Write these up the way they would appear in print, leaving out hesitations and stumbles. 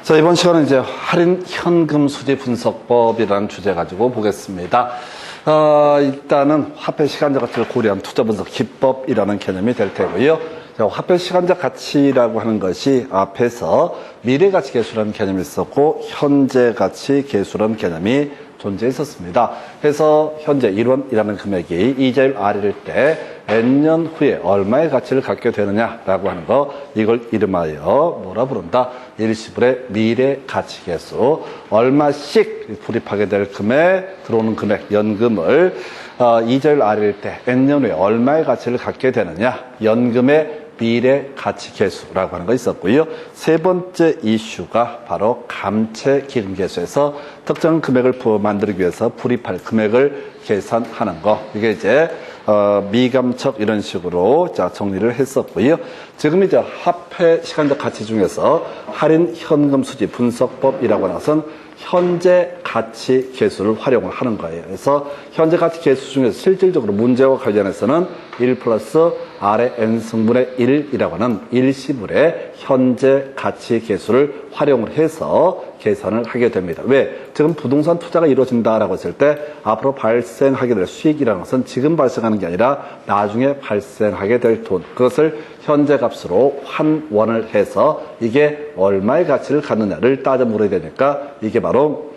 자, 이번 시간은 이제 할인 현금 수지 분석법이라는 주제 가지고 보겠습니다. 일단은 화폐 시간적 가치를 고려한 투자 분석 기법이라는 개념이 될 테고요. 화폐 시간적 가치라고 하는 것이 앞에서 미래 가치 계수라는 개념이 있었고 현재 가치 계수라는 개념이 존재했었습니다. 그래서 현재 1원이라는 금액이 이자율 R일 때 N년 후에 얼마의 가치를 갖게 되느냐라고 하는 거, 이걸 이름하여 뭐라 부른다? 일시불의 미래 가치 계수. 얼마씩 불입하게 될 금액, 들어오는 금액, 연금을 이자율 R일 때 N년 후에 얼마의 가치를 갖게 되느냐, 연금의 미래 가치 계수라고 하는 거 있었고요. 세 번째 이슈가 바로 감채 기금 계수에서 특정 금액을 만들기 위해서 불입할 금액을 계산하는 거. 이게 이제 미감척 이런 식으로 자 정리를 했었고요. 지금 이제 화폐 시간적 가치 중에서 할인 현금 수지 분석법이라고 하는 것은 현재 가치 계수를 활용을 하는 거예요. 그래서 현재 가치 계수 중에서 실질적으로 문제와 관련해서는 1 플러스 R의 N승분의 1이라고 하는 일시불의 현재 가치 계수를 활용을 해서 계산을 하게 됩니다. 왜? 지금 부동산 투자가 이루어진다라고 했을 때 앞으로 발생하게 될 수익이라는 것은 지금 발생하는 게 아니라 나중에 발생하게 될 돈, 그것을 현재 값으로 환원을 해서 이게 얼마의 가치를 갖느냐를 따져 물어야 되니까 이게 바로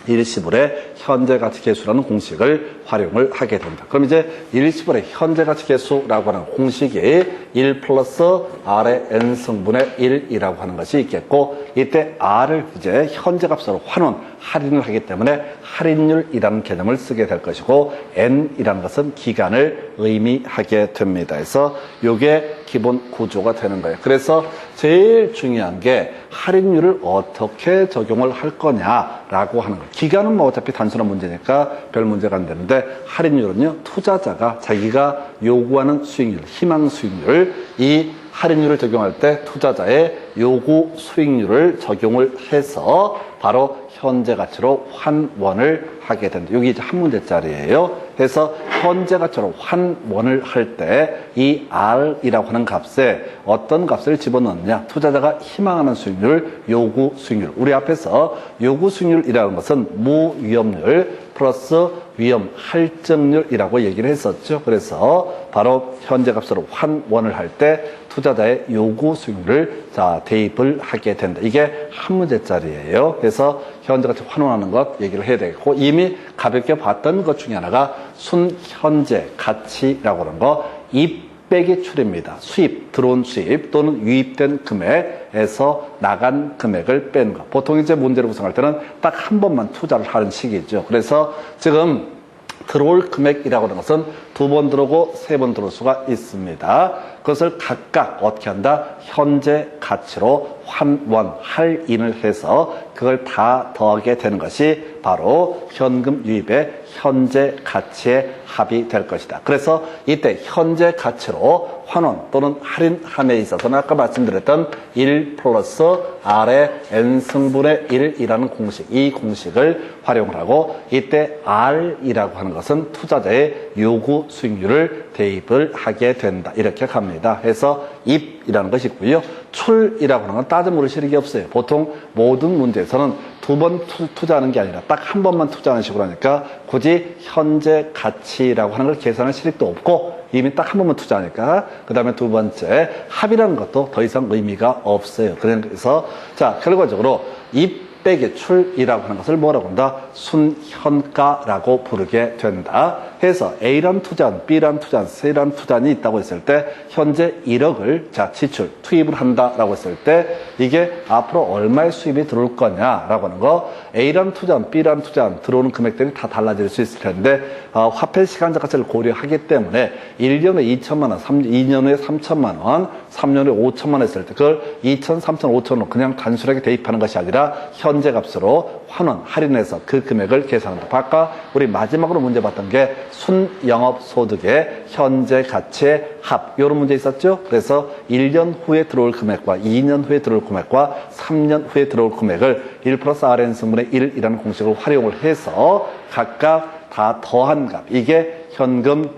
일시불의 현재 가치 계수라는 공식을 활용을 하게 됩니다. 그럼 이제 일시불의 현재 가치 계수라고 하는 공식이 1 플러스 R의 N승분의 1이라고 하는 것이 있겠고, 이때 R을 이제 현재 값으로 환원, 할인을 하기 때문에 할인율이라는 개념을 쓰게 될 것이고, N이라는 것은 기간을 의미하게 됩니다. 그래서 이게 기본 구조가 되는 거예요. 그래서 제일 중요한 게 할인율을 어떻게 적용을 할 거냐라고 하는 거예요. 기간은 뭐 어차피 단순한 문제니까 별 문제가 안 되는데, 할인율은요, 투자자가 자기가 요구하는 수익률, 희망 수익률, 이 할인율을 적용할 때 투자자의 요구 수익률을 적용을 해서 바로 현재 가치로 환원을 하게 된다. 여기 이제 한 문제짜리예요. 그래서 현재 가치로 환원을 할 때 이 R이라고 하는 값에 어떤 값을 집어넣느냐, 투자자가 희망하는 수익률, 요구 수익률. 우리 앞에서 요구 수익률이라는 것은 무위험률 플러스 위험 할증률이라고 얘기를 했었죠. 그래서 바로 현재 값으로 환원을 할 때 투자자의 요구 수익률을 대입을 하게 된다. 이게 한 문제짜리예요. 그래서 현재 가치 환원하는 것 얘기를 해야 되겠고, 이미 가볍게 봤던 것 중에 하나가 순현재 가치라고 하는 거, 입 빼기 출입니다. 수입, 들어온 수입 또는 유입된 금액에서 나간 금액을 빼는 거. 보통 이제 문제를 구성할 때는 딱 한 번만 투자를 하는 식이죠. 그래서 지금 들어올 금액이라고 하는 것은 2번 들어오고 3번 들어올 수가 있습니다. 그것을 각각 어떻게 한다? 현재 가치로 환원, 할인을 해서 그걸 다 더하게 되는 것이 바로 현금 유입의 현재 가치의 합이 될 것이다. 그래서 이때 현재 가치로 환원 또는 할인함에 있어서는 아까 말씀드렸던 1 플러스 R의 N승분의 1이라는 공식, 이 공식을 활용을 하고, 이때 R이라고 하는 것은 투자자의 요구 수익률을 대입을 하게 된다. 이렇게 갑니다. 그래서 입이라는 것이 있고요. 출이라고 하는 건 따져 물을 실익이 없어요. 보통 모든 문제에서는 2번 투자하는 게 아니라 딱 한 번만 투자하는 식으로 하니까 굳이 현재 가치라고 하는 걸 계산할 실익도 없고, 이미 딱 한 번만 투자하니까 그 다음에 두 번째 합이라는 것도 더 이상 의미가 없어요. 그래서 자, 결과적으로 입 빼기 출이라고 하는 것을 뭐라고 한다? 순현가라고 부르게 된다. 해서 A란 투자한, B란 투자한, C란 투자한이 있다고 했을 때 현재 1억을 지출, 투입을 한다라고 했을 때 이게 앞으로 얼마의 수입이 들어올 거냐라고 하는 거, A란 투자한, B란 투자한 들어오는 금액들이 다 달라질 수 있을 텐데 화폐 시간적 가치를 고려하기 때문에 1년에 2천만 원, 2년 후에 3천만 원, 3년 후에 5천만 원 했을 때 그걸 2천, 3천, 5천으로 그냥 단순하게 대입하는 것이 아니라 현재 값으로 환원, 할인해서 그 금액을 계산한다. 아까 우리 마지막으로 문제 봤던 게 순영업소득의 현재 가치의 합, 이런 문제 있었죠? 그래서 1년 후에 들어올 금액과 2년 후에 들어올 금액과 3년 후에 들어올 금액을 1 플러스 Rn승분의 1이라는 공식을 활용을 해서 각각 다 더한 값, 이게 현금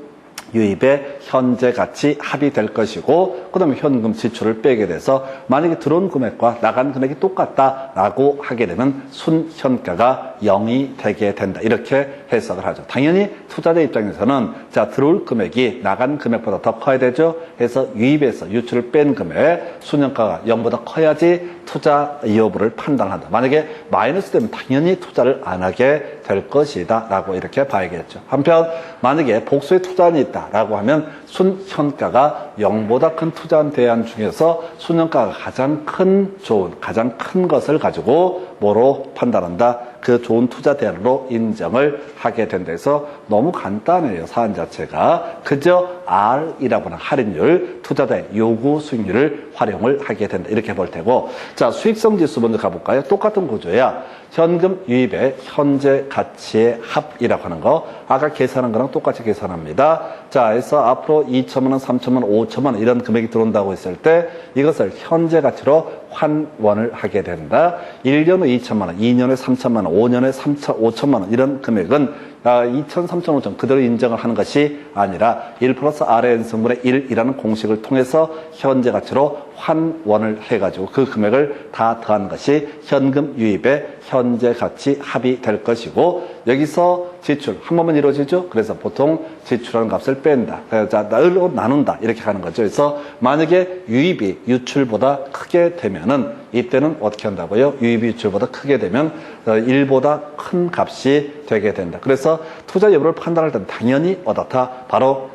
유입의 현재 가치 합이 될 것이고, 그 다음에 현금 지출을 빼게 돼서 만약에 들어온 금액과 나간 금액이 똑같다라고 하게 되면 순현가가 0이 되게 된다. 이렇게 해석을 하죠. 당연히 투자자 입장에서는 자, 들어올 금액이 나간 금액보다 더 커야 되죠. 해서 유입에서 유출을 뺀 금액 순현가가 0보다 커야지 투자 여부를 판단한다. 만약에 마이너스 되면 당연히 투자를 안 하게 될 것이다 라고 이렇게 봐야겠죠. 한편 만약에 복수의 투자안이 있다 라고 하면 순현가가 0보다 큰 투자안 대안 중에서 순현가가 가장 큰 것을 가지고 뭐로 판단한다? 그 좋은 투자 대안으로 인정을 하게 된다 해서 너무 간단해요. 사안 자체가. 그저 R이라고 하는 할인율, 투자자의 요구 수익률을 활용을 하게 된다. 이렇게 볼 테고. 자, 수익성 지수 먼저 가볼까요? 똑같은 구조야. 현금 유입의 현재 가치의 합이라고 하는 거. 아까 계산한 거랑 똑같이 계산합니다. 자, 그래서 앞으로 2천만 원, 3천만 원, 5천만 원 이런 금액이 들어온다고 했을 때 이것을 현재 가치로 환원을 하게 된다. 1년 후 2천만 원, 2년 후에 3천만 원, 5년에 5천만 원 이런 금액은 2천, 3천, 5천 그대로 인정을 하는 것이 아니라 1 플러스 R의 n승분의 1이라는 공식을 통해서 현재 가치로 환원을 해가지고 그 금액을 다 더한 것이 현금 유입의 현재 가치 합이 될 것이고, 여기서 지출 한 번만 이루어지죠. 그래서 보통 지출하는 값을 뺀다. 자, 나눈다. 이렇게 하는 거죠. 그래서 만약에 유입이 유출보다 크게 되면은 이때는 어떻게 한다고요? 유입이 유출보다 크게 되면 1보다 큰 값이 되게 된다. 그래서 투자 여부를 판단할 때는 당연히 어떻다? 바로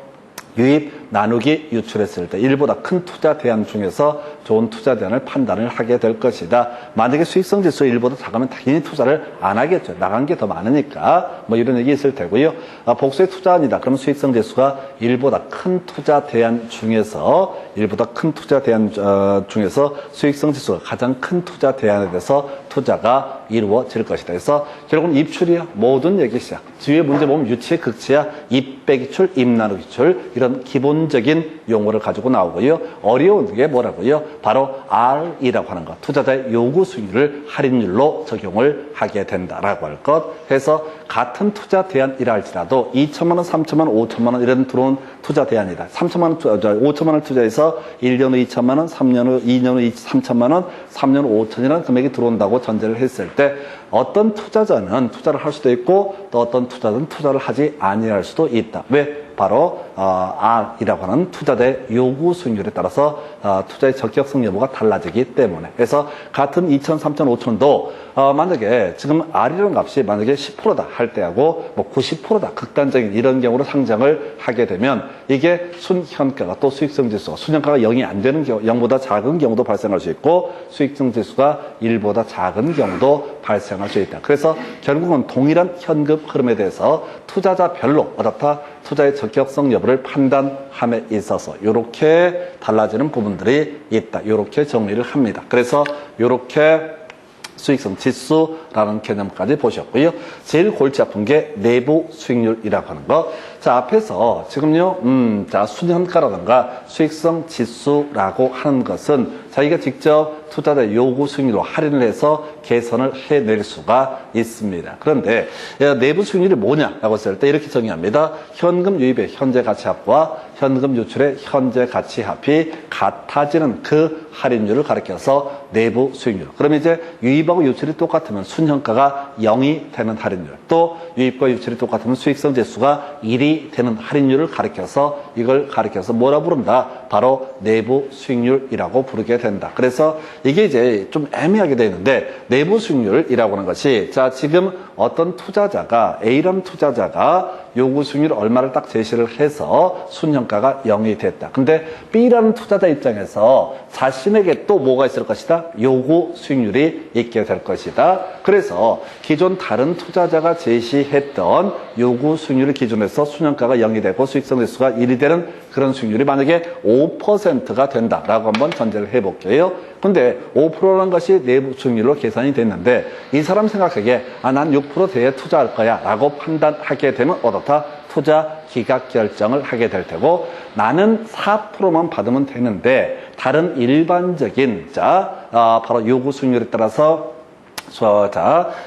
유입 나누기 유출했을 때 1보다 큰 투자 대안 중에서 좋은 투자 대안을 판단을 하게 될 것이다. 만약에 수익성 지수 1보다 작으면 당연히 투자를 안 하겠죠. 나간 게 더 많으니까 뭐 이런 얘기 있을 테고요. 복수의 투자안이다. 그러면 수익성 지수가 1보다 큰 투자 대안 중에서 중에서 수익성 지수가 가장 큰 투자 대안에 대해서 투자가 이루어질 것이다. 그래서 결국은 입출이야. 모든 얘기 시작. 뒤에 문제 보면 유치의 극치야. 입 빼기 출, 입 나누기 출 이런 기본적인 용어를 가지고 나오고요. 어려운 게 뭐라고요? 바로 R이라고 하는 것. 투자자의 요구 수익률을 할인율로 적용을 하게 된다라고 할 것. 해서 같은 투자 대안이라 할지라도 2천만 원, 3천만 원, 5천만 원 이런 들어온 투자 대안이다. 3천만 원, 5천만 원 투자해서 1년 후 2천만 원, 3년 후 2년 후 3천만 원, 3년 후 5천이라는 금액이 들어온다고 전제를 했을 때 어떤 투자자는 투자를 할 수도 있고 또 어떤 투자자는 투자를 하지 아니할 수도 있다. 왜? 바로 R이라고 하는 투자자의 요구 수익률에 따라서 투자의 적격성 여부가 달라지기 때문에. 그래서 같은 2천, 3천, 5천도 만약에 지금 R이라는 값이 만약에 10%다 할 때하고 뭐 90%다 극단적인 이런 경우로 상장을 하게 되면 이게 순현가가 또 수익성 지수가 순현가가 0이 안 되는 경우, 0보다 작은 경우도 발생할 수 있고 수익성 지수가 1보다 작은 경우도 발생할 수 있다. 그래서 결국은 동일한 현금 흐름에 대해서 투자자별로 어떻다? 투자의 적격성 여부를 판단함에 있어서 이렇게 달라지는 부분들이 있다. 이렇게 정리를 합니다. 그래서 이렇게 수익성 지수라는 개념까지 보셨고요. 제일 골치 아픈 게 내부 수익률이라고 하는 거. 자, 앞에서 지금요, 자, 순현가라든가 수익성 지수라고 하는 것은 자기가 직접 투자자 요구 수익률로 할인을 해서 개선을 해낼 수가 있습니다. 그런데 내부 수익률이 뭐냐라고 했을 때 이렇게 정의합니다. 현금 유입의 현재 가치 합과 현금 유출의 현재 가치 합이 같아지는 그 할인율을 가리켜서 내부 수익률. 그러면 이제 유입하고 유출이 똑같으면 순현가가 0이 되는 할인율, 또 유입과 유출이 똑같으면 수익성 지수가 1이 되는 할인율을 가리켜서 이걸 가리켜서 뭐라 부른다? 바로 내부 수익률이라고 부르게 된다. 그래서 이게 이제 좀 애매하게 되어 있는데 내부 수익률이라고 하는 것이 자, 지금 어떤 투자자가 A라는 투자자가 요구 수익률 얼마를 딱 제시를 해서 순현가가 0이 됐다. 근데 B라는 투자자 입장에서 자신에게 또 뭐가 있을 것이다? 요구 수익률이 있게 될 것이다. 그래서 기존 다른 투자자가 제시했던 요구 수익률을 기준해서 순현가가 0이 되고 수익성 지수가 1이 되는 그런 수익률이 만약에 5%가 된다라고 한번 전제를 해볼게요. 근데 5%라는 것이 내부 수익률로 계산이 됐는데 이 사람 생각하기에 난 6% 대에 투자할 거야 라고 판단하게 되면 어떻다? 투자 기각 결정을 하게 될 테고 나는 4%만 받으면 되는데 다른 일반적인 바로 요구 수익률에 따라서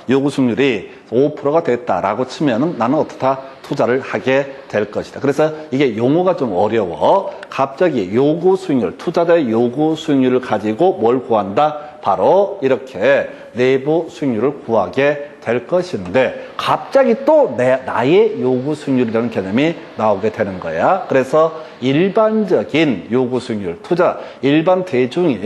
요구 수익률이 5%가 됐다라고 치면은 나는 어떻다? 투자를 하게 될 것이다. 그래서 이게 용어가 좀 어려워. 갑자기 요구 수익률, 투자자의 요구 수익률을 가지고 뭘 구한다? 바로 이렇게 내부 수익률을 구하게 될 것인데 갑자기 또 나의 요구 수익률이라는 개념이 나오게 되는 거야. 그래서 일반적인 요구 수익률, 투자, 일반 대중이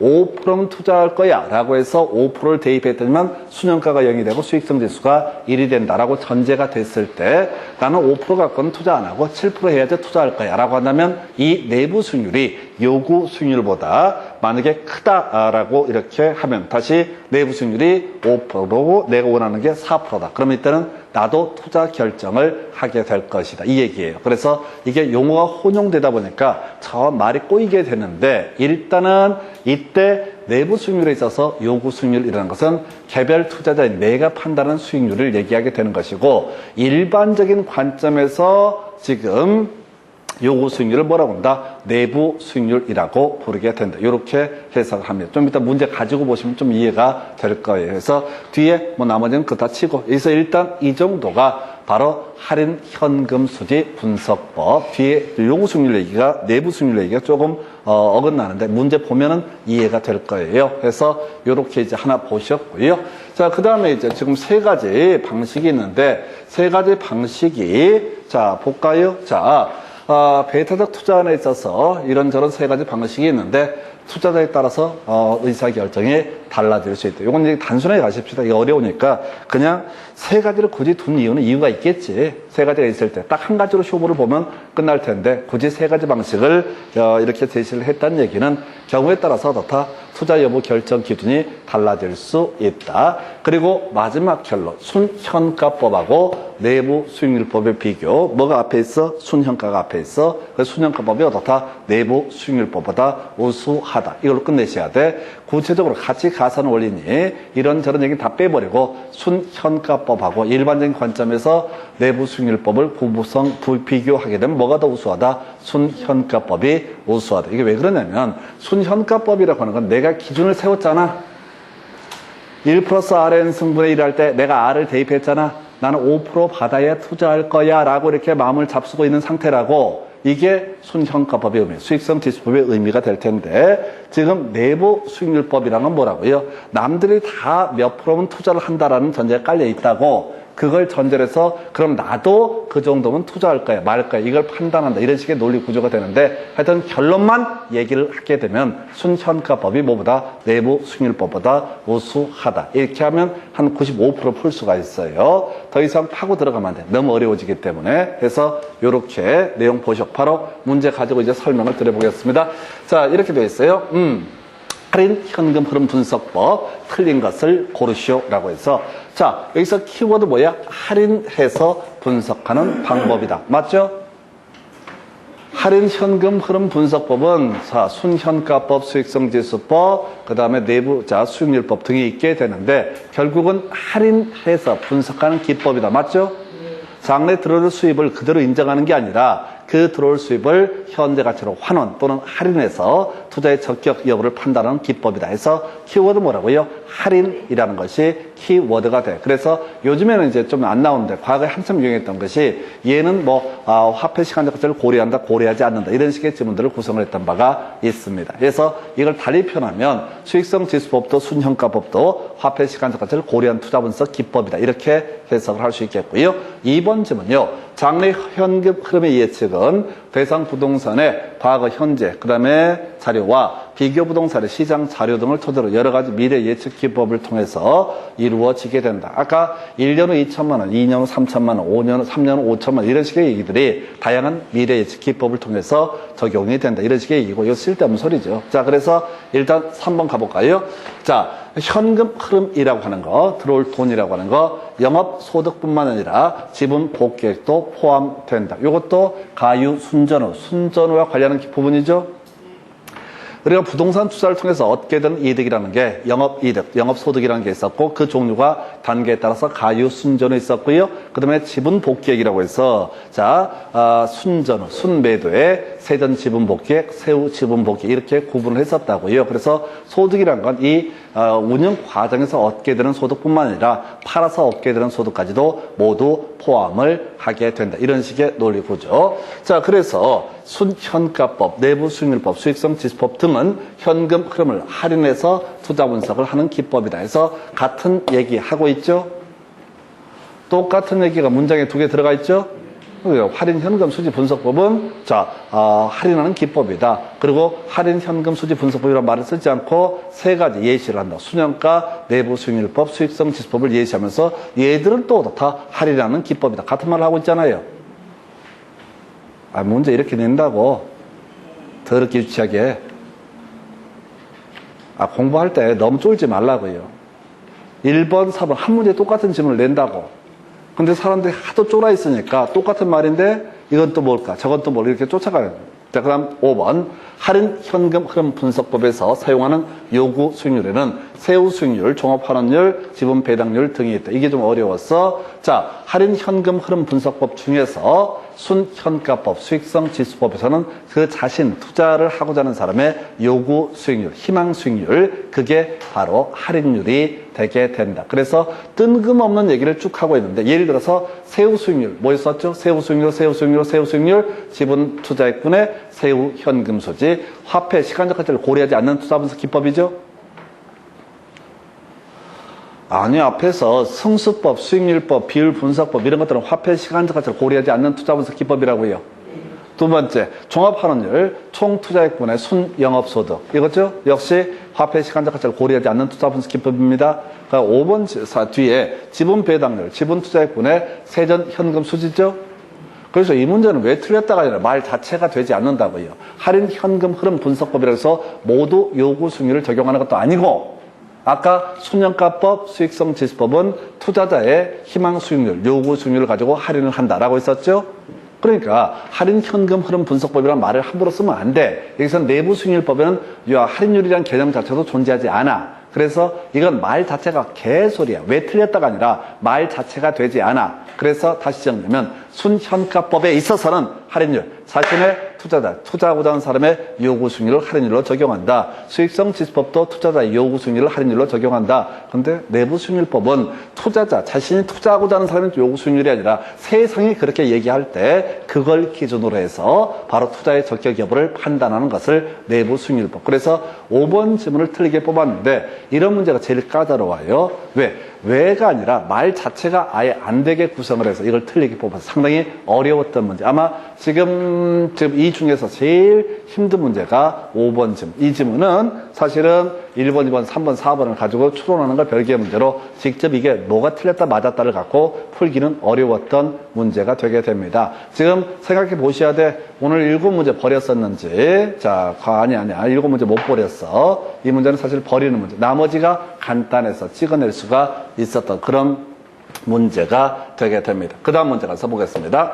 5%는 투자할 거야 라고 해서 5%를 대입했더니만 순현가가 0이 되고 수익성 지수가 1이 된다라고 전제가 됐을 때 나는 5% 갖고는 투자 안 하고 7% 해야지 투자할 거야 라고 한다면 이 내부 수익률이 요구 수익률보다 만약에 크다라고 이렇게 하면 다시 내부 수익률이 5%고 내가 원하는 게 4%다. 그러면 이때는 나도 투자 결정을 하게 될 것이다. 이 얘기예요. 그래서 이게 용어가 혼용되다 보니까 저 말이 꼬이게 되는데 일단은 이때 내부 수익률에 있어서 요구 수익률이라는 것은 개별 투자자인 내가 판단하는 수익률을 얘기하게 되는 것이고 일반적인 관점에서 지금 요구 수익률을 뭐라고 한다? 내부 수익률이라고 부르게 된다. 이렇게 해석을 합니다. 좀 이따 문제 가지고 보시면 좀 이해가 될 거예요. 그래서 뒤에 뭐 나머지는 그다 치고. 그래서 일단 이 정도가 바로 할인 현금 수지 분석법. 뒤에 요구 수익률 얘기가 내부 수익률 얘기가 조금 어긋나는데 문제 보면은 이해가 될 거예요. 그래서 이렇게 이제 하나 보셨고요. 자, 그 다음에 이제 지금 세 가지 방식이 있는데 세 가지 방식이 자 볼까요? 자. 베타적 투자에 있어서 이런저런 세 가지 방식이 있는데 투자자에 따라서 의사결정이 달라질 수 있다. 이건 이제 단순하게 가십시다. 이게 어려우니까 그냥 세 가지를 굳이 둔 이유는 이유가 있겠지. 세 가지가 있을 때 딱 한 가지로 쇼부를 보면 끝날 텐데 굳이 세 가지 방식을 이렇게 제시를 했다는 얘기는 경우에 따라서 어떻다? 투자 여부 결정 기준이 달라질 수 있다. 그리고 마지막 결론 순현가법하고 내부 수익률법의 비교. 뭐가 앞에 있어? 순현가가 앞에 있어. 그래서 순현가법이 어떻다? 내부 수익률법보다 우수하다. 이걸로 끝내셔야 돼. 구체적으로 같이 가산 원리니 이런저런 얘기 다 빼버리고 순현가법하고 일반적인 관점에서 내부 수익률법을 비교하게 되면 뭐가 더 우수하다? 순현가법이 우수하다. 이게 왜 그러냐면 순현가법이라고 하는 건 내가 기준을 세웠잖아. 1 플러스 Rn 승분의 1 할 때 내가 R을 대입했잖아. 나는 5% 받아야 투자할 거야 라고 이렇게 마음을 잡수고 있는 상태라고 이게 순현가법의 의미, 수익성 지수법의 의미가 될 텐데 지금 내부 수익률법이란 건 뭐라고요? 남들이 다 몇 프로면 투자를 한다라는 전제가 깔려 있다고 그걸 전제로 해서 그럼 나도 그 정도면 투자할 거야 말 거야 이걸 판단한다 이런 식의 논리 구조가 되는데 하여튼 결론만 얘기를 하게 되면 순현가법이 뭐보다 내부 수익률법보다 우수하다 이렇게 하면 한 95% 풀 수가 있어요. 더 이상 파고 들어가면 안 돼. 너무 어려워지기 때문에. 그래서 이렇게 내용 보셨고 바로 문제 가지고 이제 설명을 드려보겠습니다. 자 이렇게 되어 있어요. 할인 현금 흐름 분석법 틀린 것을 고르시오라고 해서 자 여기서 키워드 뭐야? 할인해서 분석하는 방법이다. 맞죠? 할인 현금 흐름 분석법은 자 순현가법, 수익성지수법, 그 다음에 내부자 수익률법 등이 있게 되는데 결국은 할인해서 분석하는 기법이다. 맞죠? 장래 들어올 수입을 그대로 인정하는 게 아니라 그 들어올 수입을 현재 가치로 환원 또는 할인해서 투자의 적격 여부를 판단하는 기법이다. 해서 키워드 뭐라고요? 할인이라는 것이 키워드가 돼. 그래서 요즘에는 이제 좀 안 나오는데 과거에 한참 유행했던 것이 얘는 뭐 화폐 시간적 가치를 고려한다, 고려하지 않는다 이런 식의 지문들을 구성을 했던 바가 있습니다. 그래서 이걸 달리 표현하면 수익성 지수법도 순현가법도 화폐 시간적 가치를 고려한 투자 분석 기법이다. 이렇게 해석을 할 수 있겠고요. 2번 질문요. 장래 현금 흐름의 예측은 대상 부동산의 과거, 현재, 그 다음에 자료와 비교 부동산의 시장 자료 등을 토대로 여러 가지 미래 예측 기법을 통해서 이루어지게 된다. 아까 1년 후 2천만 원, 2년 후 3천만 원, 5년 후 3년 후 5천만 원 이런 식의 얘기들이 다양한 미래 예측 기법을 통해서 적용이 된다. 이런 식의 얘기고 이거 쓸데없는 소리죠. 자 그래서 일단 3번 가볼까요? 자 현금 흐름이라고 하는 거, 들어올 돈이라고 하는 거, 영업소득뿐만 아니라 지분 복귀액도 포함된다. 이것도 가유 순전후, 순전후와 관련한 부분이죠. 우리가 부동산 투자를 통해서 얻게 되는 이득이라는 게 영업이득, 영업소득이라는 게 있었고 그 종류가 단계에 따라서 가유, 순전후 있었고요. 그 다음에 지분 복귀액이라고 해서 자 순전후, 순매도에 세전 지분 복귀액, 세후 지분 복귀 이렇게 구분을 했었다고요. 그래서 소득이라는 건 이 운영 과정에서 얻게 되는 소득뿐만 아니라 팔아서 얻게 되는 소득까지도 모두 포함을 하게 된다. 이런 식의 논리 구조. 자, 그래서 순현가법, 내부수익률법, 수익성지수법 등은 현금 흐름을 할인해서 투자 분석을 하는 기법이다 해서 같은 얘기 하고 있죠? 똑같은 얘기가 문장에 2개 들어가 있죠? 할인 현금 수지 분석법은 할인하는 기법이다. 그리고 할인 현금 수지 분석법이라는 말을 쓰지 않고 3가지 예시를 한다. 순현가, 내부 수익률법, 수익성 지수법을 예시하면서 얘들은 또 다 할인하는 기법이다. 같은 말을 하고 있잖아요. 문제 이렇게 낸다고 더럽게 유치하게. 공부할 때 너무 쫄지 말라고요. 1번, 4번 한 문제에 똑같은 질문을 낸다고. 근데 사람들이 하도 쫄아 있으니까 똑같은 말인데 이건 또 뭘까? 저건 또 뭘 이렇게 쫓아가요. 자, 그 다음 5번. 할인 현금 흐름 분석법에서 사용하는 요구 수익률에는 세후 수익률, 종합환원율, 지분 배당률 등이 있다. 이게 좀 어려웠어. 자, 할인 현금 흐름 분석법 중에서 순현가법, 수익성 지수법에서는 그 자신 투자를 하고자 하는 사람의 요구 수익률, 희망 수익률, 그게 바로 할인율이 되게 된다. 그래서 뜬금없는 얘기를 쭉 하고 있는데 예를 들어서 세후 수익률, 뭐였었죠? 세후 수익률, 세후 수익률, 세후 수익률, 지분 투자액분의 세후 현금 소지, 화폐 시간적 가치를 고려하지 않는 투자 분석 기법이죠. 아니, 앞에서 승수법, 수익률법, 비율 분석법 이런 것들은 화폐 시간적 가치를 고려하지 않는 투자 분석 기법이라고요. 2번째, 종합환원율, 총투자액분의 순영업소득. 이거죠? 역시 화폐 시간적 가치를 고려하지 않는 투자 분석 기법입니다. 그러니까 5번 뒤에 지분 배당률, 지분 투자액분의 세전 현금 수지죠? 그래서 이 문제는 왜 틀렸다가 아니라 말 자체가 되지 않는다고요. 할인 현금 흐름 분석법이라고 해서 모두 요구 수익률을 적용하는 것도 아니고, 아까 순현가법, 수익성 지수법은 투자자의 희망 수익률, 요구 수익률을 가지고 할인을 한다라고 했었죠. 그러니까 할인 현금 흐름 분석법이라는 말을 함부로 쓰면 안 돼. 여기서 내부 수익률법에는 할인율이라는 개념 자체도 존재하지 않아. 그래서 이건 말 자체가 개소리야. 왜 틀렸다가 아니라 말 자체가 되지 않아. 그래서 다시 정리하면 순현가법에 있어서는 할인율, 자신의 투자하고자 하는 사람의 요구 수익률을 할인율로 적용한다. 수익성 지수법도 투자자의 요구 수익률을 할인율로 적용한다. 그런데 내부 수익률법은 투자자, 자신이 투자하고자 하는 사람의 요구 수익률이 아니라 세상이 그렇게 얘기할 때 그걸 기준으로 해서 바로 투자의 적격 여부를 판단하는 것을 내부 수익률법. 그래서 5번 지문을 틀리게 뽑았는데 이런 문제가 제일 까다로워요. 왜가 아니라 말 자체가 아예 안 되게 구성을 해서 이걸 틀리게 뽑아서 상당히 어려웠던 문제. 아마 지금 이 중에서 제일 힘든 문제가 5번 지문. 이 지문은 사실은 1번, 2번, 3번, 4번을 가지고 추론하는 걸 별개의 문제로 직접 이게 뭐가 틀렸다 맞았다를 갖고 풀기는 어려웠던 문제가 되게 됩니다. 지금 생각해 보셔야 돼. 오늘 7문제 버렸었는지. 자, 아니야. 7문제 못 버렸어. 이 문제는 사실 버리는 문제. 나머지가 간단해서 찍어낼 수가 있었던 그런 문제가 되게 됩니다. 그 다음 문제 가서 보겠습니다.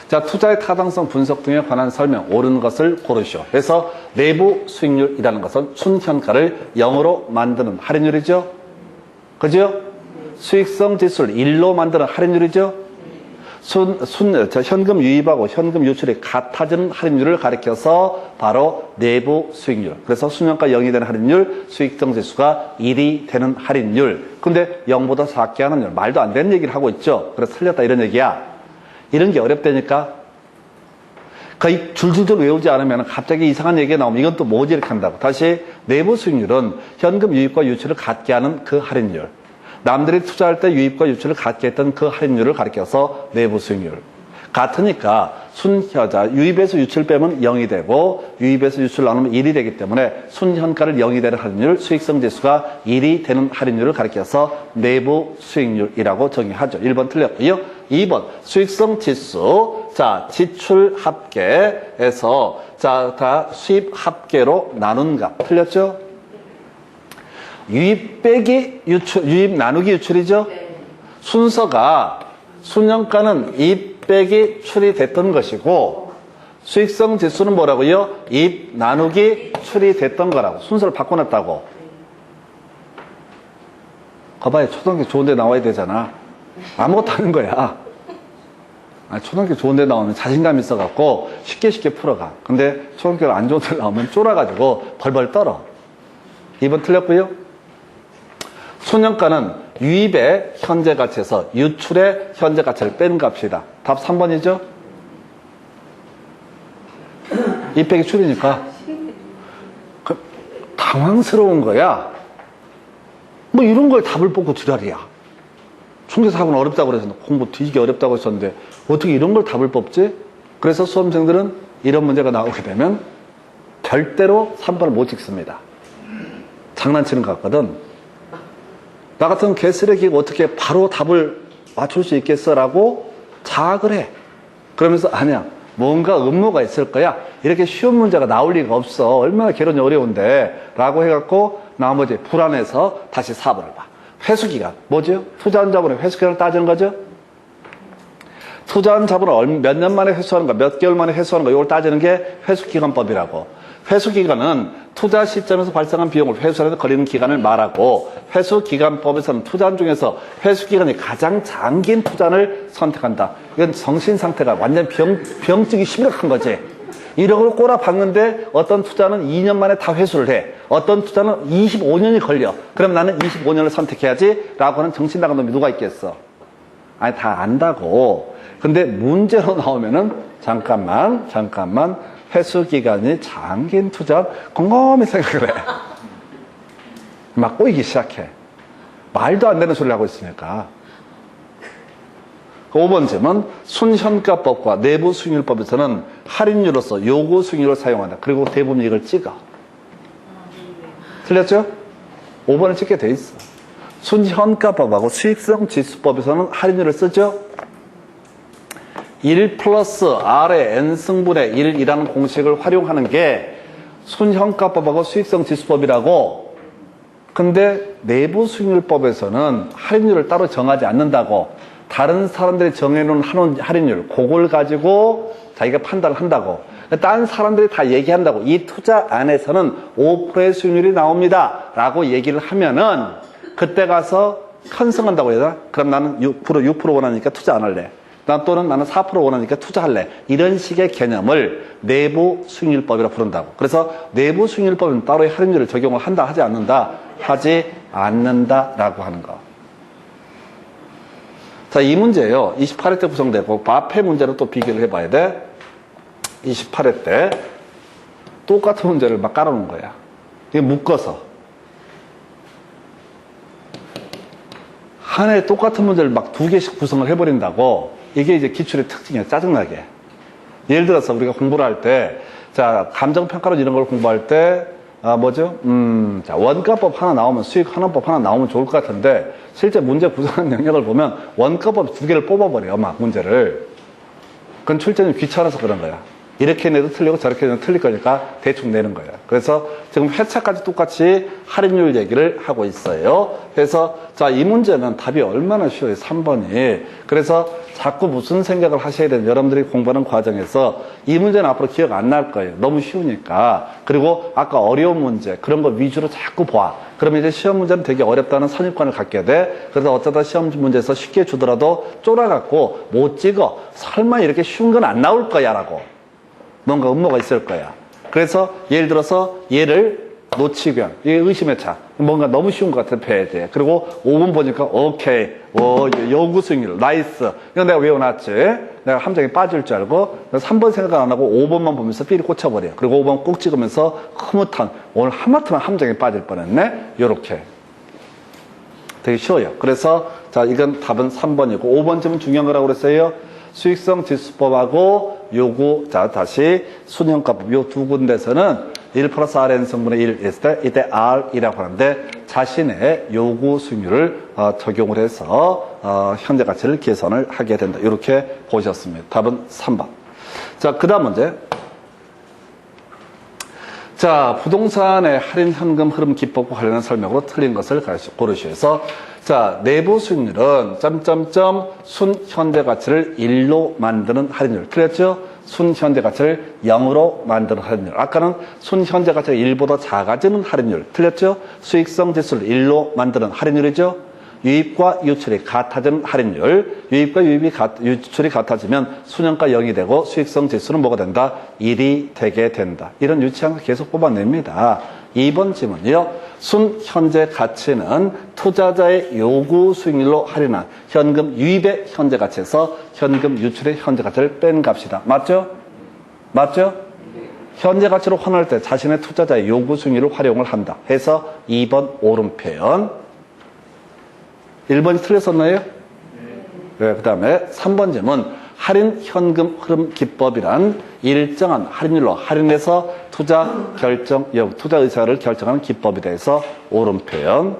자, 투자의 타당성 분석 등에 관한 설명, 옳은 것을 고르시오. 그래서 내부 수익률이라는 것은 순현가를 0으로 만드는 할인율이죠. 그죠? 수익성 지수를 1로 만드는 할인율이죠. 현금 유입하고 현금 유출이 같아지는 할인율을 가리켜서 바로 내부 수익률. 그래서 순현가 0이 되는 할인율, 수익성 지수가 1이 되는 할인율. 근데 0보다 작게 하는 율. 말도 안 되는 얘기를 하고 있죠. 그래서 틀렸다 이런 얘기야. 이런 게 어렵다니까. 거의 줄줄줄 외우지 않으면 갑자기 이상한 얘기가 나오면 이건 또 뭐지 이렇게 한다고. 다시 내부 수익률은 현금 유입과 유출을 같게 하는 그 할인율. 남들이 투자할 때 유입과 유출을 같게 했던 그 할인율을 가리켜서 내부 수익률. 같으니까 유입에서 유출 빼면 0이 되고 유입에서 유출 나누면 1이 되기 때문에 순현가를 0이 되는 할인율, 수익성 지수가 1이 되는 할인율을 가리켜서 내부 수익률이라고 정의하죠. 1번 틀렸고요. 2번 수익성 지수. 자, 지출 합계에서 다 수입 합계로 나눈 값. 틀렸죠? 유입 빼기 유출, 유입 나누기 유출이죠? 순서가 순현가는 입 빼기 출이 됐던 것이고 수익성 지수는 뭐라고요? 입 나누기 출이 됐던 거라고. 순서를 바꿔놨다고. 거봐요. 초등학교 좋은 데 나와야 되잖아. 아무것도 하는 거야. 초등학교 좋은 데 나오면 자신감 있어갖고 쉽게 풀어가. 근데 초등학교 안 좋은 데 나오면 쫄아가지고 벌벌 떨어. 2번 틀렸고요. 순현가는 유입의 현재 가치에서 유출의 현재 가치를 빼는 값이다. 답 3번이죠? 이 빼기 출이니까. 당황스러운 거야. 뭐 이런 걸 답을 뽑고 지랄이야. 총계사학은 어렵다고 그래서 공부 뒤지기 어렵다고 했었는데 어떻게 이런 걸 답을 뽑지? 그래서 수험생들은 이런 문제가 나오게 되면 절대로 3번을 못 찍습니다. 장난치는 것 같거든. 나 같은 개쓰레기가 어떻게 바로 답을 맞출 수 있겠어라고 자학을 해. 그러면서 아니야. 뭔가 음모가 있을 거야. 이렇게 쉬운 문제가 나올 리가 없어. 얼마나 개론이 어려운데 라고 해갖고 나머지 불안해서 다시 4번을 봐. 회수기간. 뭐죠? 투자한 자본의 회수기간을 따지는 거죠. 투자한 자본을 몇 년 만에 회수하는가, 몇 개월 만에 회수하는가, 이걸 따지는 게 회수기간법이라고. 회수기간은 투자 시점에서 발생한 비용을 회수하는 데 걸리는 기간을 말하고, 회수기간법에서는 투자한 중에서 회수기간이 가장 장긴 투자를 선택한다. 이건 정신상태가 완전 병증이 심각한 거지. 1억을 꼬라박는데 어떤 투자는 2년 만에 다 회수를 해. 어떤 투자는 25년이 걸려. 그럼 나는 25년을 선택해야지 라고 하는 정신 나간 놈이 누가 있겠어. 아니 다 안다고. 근데 문제로 나오면은 잠깐만 회수기간이 장긴 투자 곰곰이 생각을 해. 막 꼬이기 시작해. 말도 안 되는 소리를 하고 있으니까. 5번쯤은 순현가법과 내부 수익률법에서는 할인율로서 요구 수익률을 사용한다. 그리고 대부분 이걸 찍어. 틀렸죠? 5번을 찍게 돼 있어. 순현가법하고 수익성 지수법에서는 할인율을 쓰죠. 1 플러스 R의 N승분의 1이라는 공식을 활용하는 게 순현가법하고 수익성 지수법이라고. 근데 내부 수익률법에서는 할인율을 따로 정하지 않는다고. 다른 사람들이 정해놓은 할인율, 그걸 가지고 자기가 판단을 한다고. 다른 사람들이 다 얘기한다고. 이 투자 안에서는 5%의 수익률이 나옵니다. 라고 얘기를 하면은 그때 가서 편성한다고 해야 되나? 그럼 나는 6% 원하니까 투자 안 할래. 또는 나는 4% 원하니까 투자할래. 이런 식의 개념을 내부 수익률법이라고 부른다고. 그래서 내부 수익률법은 따로 할인율을 적용을 한다, 하지 않는다? 하지 않는다라고 하는 거. 자, 이 문제예요. 28회 때 구성되고 앞에 문제로 또 비교를 해봐야 돼. 28회 때 똑같은 문제를 막 깔아놓은 거야. 이게 묶어서 한 해 똑같은 문제를 막 2개씩 구성을 해버린다고. 이게 이제 기출의 특징이야. 짜증나게. 예를 들어서 우리가 공부를 할 때, 자, 감정평가론 이런 걸 공부할 때, 자, 원가법 하나 나오면 수익환원법 하나 나오면 좋을 것 같은데, 실제 문제 구성하는 영역을 보면 원가법 2개를 뽑아버려요, 막 문제를. 그건 출제는 귀찮아서 그런 거야. 이렇게 내도 틀리고 저렇게 내도 틀릴 거니까 대충 내는 거예요. 그래서 지금 회차까지 똑같이 할인율 얘기를 하고 있어요. 그래서 자, 이 문제는 답이 얼마나 쉬워요, 3번이. 그래서 자꾸 무슨 생각을 하셔야 되는, 여러분들이 공부하는 과정에서 이 문제는 앞으로 기억 안 날 거예요. 너무 쉬우니까. 그리고 아까 어려운 문제, 그런 거 위주로 자꾸 봐. 그러면 이제 시험 문제는 되게 어렵다는 선입관을 갖게 돼. 그래서 어쩌다 시험 문제에서 쉽게 주더라도 쫄아갖고 못 찍어. 설마 이렇게 쉬운 건 안 나올 거야 라고. 뭔가 음모가 있을 거야. 그래서 예를 들어서 얘를 놓치면 이게 의심의 차. 뭔가 너무 쉬운 것 같아 패야 돼. 그리고 5번 보니까 오케이, 요구 수익률, 나이스. 이거 내가 외워놨지. 내가 함정에 빠질 줄 알고 3번 생각 안 하고 5번만 보면서 삐리 꽂혀버려. 그리고 5번 꼭 찍으면서 흐뭇한, 오늘 하마터면 함정에 빠질 뻔했네. 요렇게. 되게 쉬워요. 그래서 자, 이건 답은 3번이고 5번쯤은 중요한 거라고 그랬어요. 수익성 지수법하고 요구, 자, 다시 순현가법 요 두 군데서는 1 플러스 Rn 성분의 1 있을 때 이때 R이라고 하는데 자신의 요구 수익률을 적용을 해서 현재 가치를 계산을 하게 된다. 이렇게 보셨습니다. 답은 3번. 자, 그 다음 문제. 자, 부동산의 할인 현금 흐름 기법과 관련한 설명으로 틀린 것을 고르시오서 자, 내부 수익률은 순 현재 가치를 1로 만드는 할인율. 틀렸죠? 순 현재 가치를 0으로 만드는 할인율. 아까는 순 현재 가치가 1보다 작아지는 할인율. 틀렸죠? 수익성 지수를 1로 만드는 할인율이죠? 유입과 유출이 같아지는 할인율. 유입과 유출이 같아지면 순현가 0이 되고 수익성 지수는 뭐가 된다? 1이 되게 된다. 이런 유치한 거 계속 뽑아냅니다. 2번 질문이요. 순 현재 가치는 투자자의 요구 수익률로 할인한 현금 유입의 현재 가치에서 현금 유출의 현재 가치를 뺀 값이다. 맞죠? 맞죠? 현재 가치로 환원할 때 자신의 투자자의 요구 수익률을 활용을 한다. 해서 2번 옳은 표현. 1번이 틀렸었나요? 네, 그 다음에 3번 질문. 할인 현금 흐름 기법이란 일정한 할인율로 할인해서 투자 의사를 결정하는 기법에 대해서 옳은 표현.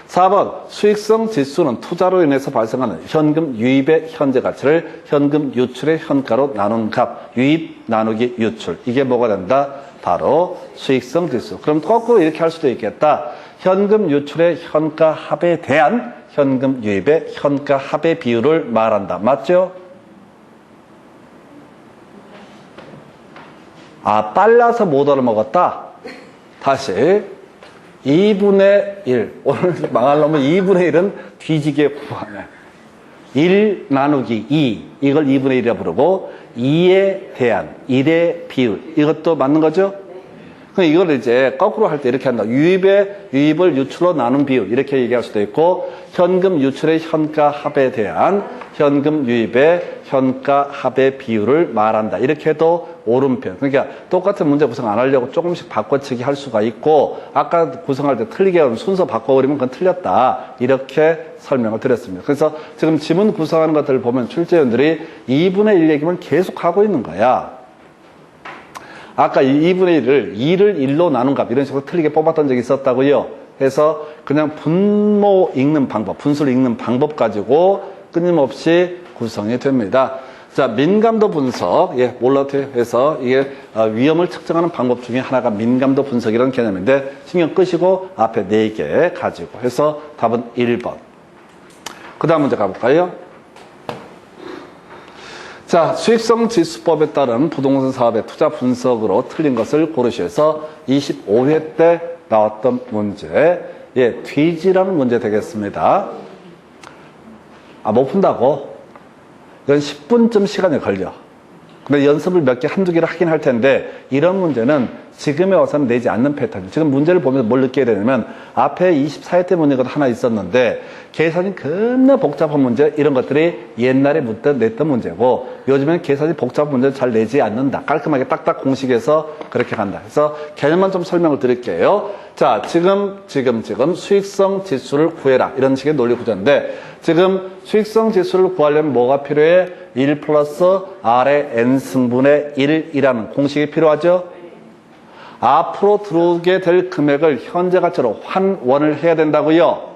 4번 수익성 지수는 투자로 인해서 발생하는 현금 유입의 현재 가치를 현금 유출의 현가로 나눈 값, 유입 나누기 유출. 이게 뭐가 된다? 바로 수익성 지수. 그럼 거꾸로 이렇게 할 수도 있겠다. 현금 유출의 현가 합에 대한 현금 유입의 현가 합의 비율을 말한다. 맞죠? 빨라서 못 얻어먹었다. 다시 2분의 1. 오늘 망할 놈은 2분의 1은 뒤지게 구하네. 1 나누기 2. 이걸 2분의 1이라 부르고 2에 대한 1의 비율. 이것도 맞는 거죠? 그럼 이걸 이제 거꾸로 할 때 이렇게 한다. 유입을 유출로 나눈 비율. 이렇게 얘기할 수도 있고, 현금 유출의 현가 합에 대한 현금 유입의 현가 합의 비율을 말한다. 이렇게 해도 옳은 표현. 그러니까 똑같은 문제 구성 안 하려고 조금씩 바꿔치기 할 수가 있고, 아까 구성할 때 틀리게 하면 순서 바꿔버리면 그건 틀렸다. 이렇게 설명을 드렸습니다. 그래서 지금 지문 구성하는 것들을 보면 출제위원들이 2분의 1 얘기만 계속 하고 있는 거야. 아까 2분의 1을 2를 1로 나눈 값 이런 식으로 틀리게 뽑았던 적이 있었다고요. 그래서 그냥 분모 읽는 방법, 분수를 읽는 방법 가지고 끊임없이 구성이 됩니다. 자, 민감도 분석, 몰라도 해서 이게 위험을 측정하는 방법 중에 하나가 민감도 분석이라는 개념인데 신경 끄시고 앞에 4개 가지고 해서 답은 1번. 그 다음 문제 가볼까요? 자, 수익성 지수법에 따른 부동산 사업의 투자 분석으로 틀린 것을 고르시해서 25회 때 나왔던 문제, 뒤지라는 문제 되겠습니다. 못 푼다고? 이건 10분쯤 시간이 걸려. 근데 연습을 몇 개, 한두 개를 하긴 할 텐데, 이런 문제는 지금에 와서는 내지 않는 패턴이에요. 지금 문제를 보면서 뭘 느끼게 되냐면, 앞에 24회 때 문제가 하나 있었는데, 계산이 겁나 복잡한 문제, 이런 것들이 옛날에 냈던 문제고, 요즘엔 계산이 복잡한 문제를 잘 내지 않는다. 깔끔하게 딱딱 공식에서 그렇게 간다. 그래서 개념만 좀 설명을 드릴게요. 자, 지금 수익성 지수를 구해라. 이런 식의 논리 구조인데, 지금 수익성 지수를 구하려면 뭐가 필요해? 1 플러스 R의 N승분의 1이라는 공식이 필요하죠? 앞으로 들어오게 될 금액을 현재 가치로 환원을 해야 된다고요.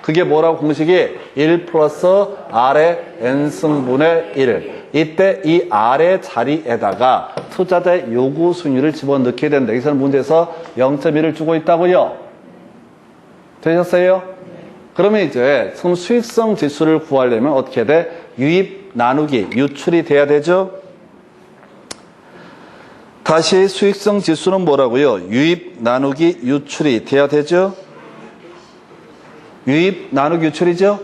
그게 뭐라고 공식이? 1 플러스 R의 N승분의 1. 이때 이 R의 자리에다가 투자자의 요구 수익률을 집어넣게 된다. 여기서는 문제에서 0.1을 주고 있다고요. 되셨어요? 그러면 이제 지금 수익성 지수를 구하려면 어떻게 돼? 유입 나누기 유출이 돼야 되죠? 다시 수익성 지수는 뭐라고요? 유입 나누기 유출이 돼야 되죠? 유입 나누기 유출이죠?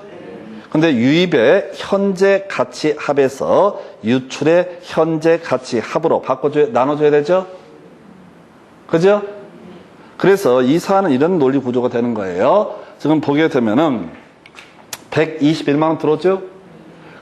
근데 유입의 현재 가치 합에서 유출의 현재 가치 합으로 나눠줘야 되죠? 그죠? 그래서 이 사안은 이런 논리 구조가 되는 거예요. 지금 보게 되면은 121만 원 들었죠?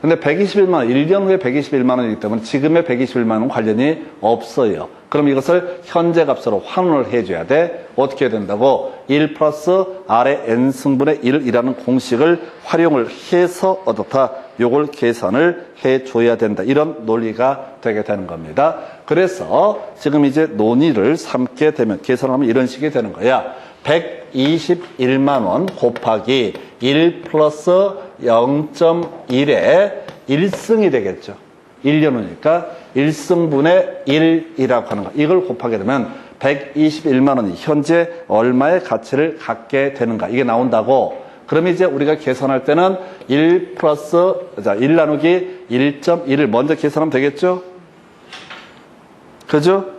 근데 121만 원, 1년 후에 121만 원이기 때문에 지금의 121만 원 관련이 없어요. 그럼 이것을 현재 값으로 환원을 해줘야 돼. 어떻게 해야 된다고? 1 플러스 R의 N승분의 1이라는 공식을 활용을 해서 어떻다? 요걸 계산을 해줘야 된다. 이런 논리가 되게 되는 겁니다. 그래서 지금 이제 논의를 삼게 되면 계산하면 이런 식이 되는 거야. 121만 원 곱하기 1 플러스 0.1의 1승이 되겠죠. 1년 후니까 1승분의 1이라고 하는 거. 이걸 곱하게 되면 121만 원이 현재 얼마의 가치를 갖게 되는가. 이게 나온다고. 그럼 이제 우리가 계산할 때는 1 나누기 1.1을 먼저 계산하면 되겠죠? 그죠?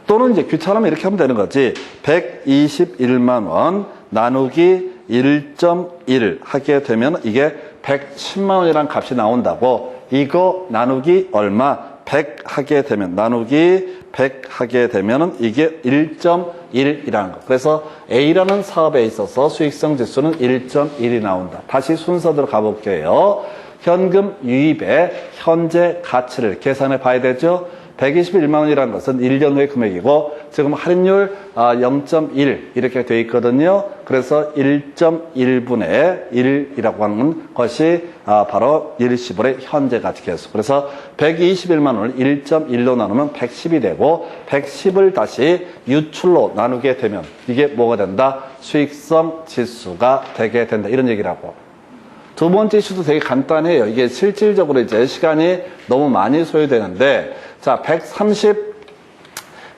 또는 이제 귀찮으면 이렇게 하면 되는 거지. 121만 원 나누기 1.1 하게 되면 이게 110만 원이라는 값이 나온다고. 이거 나누기 얼마? 100 하게 되면 나누기 100 하게 되면은 이게 1.1 1이라는 거. 그래서 A라는 사업에 있어서 수익성 지수는 1.1이 나온다. 다시 순서대로 가볼게요. 현금 유입의 현재 가치를 계산해 봐야 되죠. 121만 원이라는 것은 1년 후의 금액이고 지금 할인율 0.1 이렇게 되어 있거든요. 그래서 1.1분의 1이라고 하는 것이 바로 일시불의 현재 가치 계수. 그래서 121만 원을 1.1로 나누면 110이 되고 110을 다시 유출로 나누게 되면 이게 뭐가 된다? 수익성 지수가 되게 된다. 이런 얘기라고. 두 번째 이슈도 되게 간단해요. 이게 실질적으로 이제 시간이 너무 많이 소요되는데, 자, 130,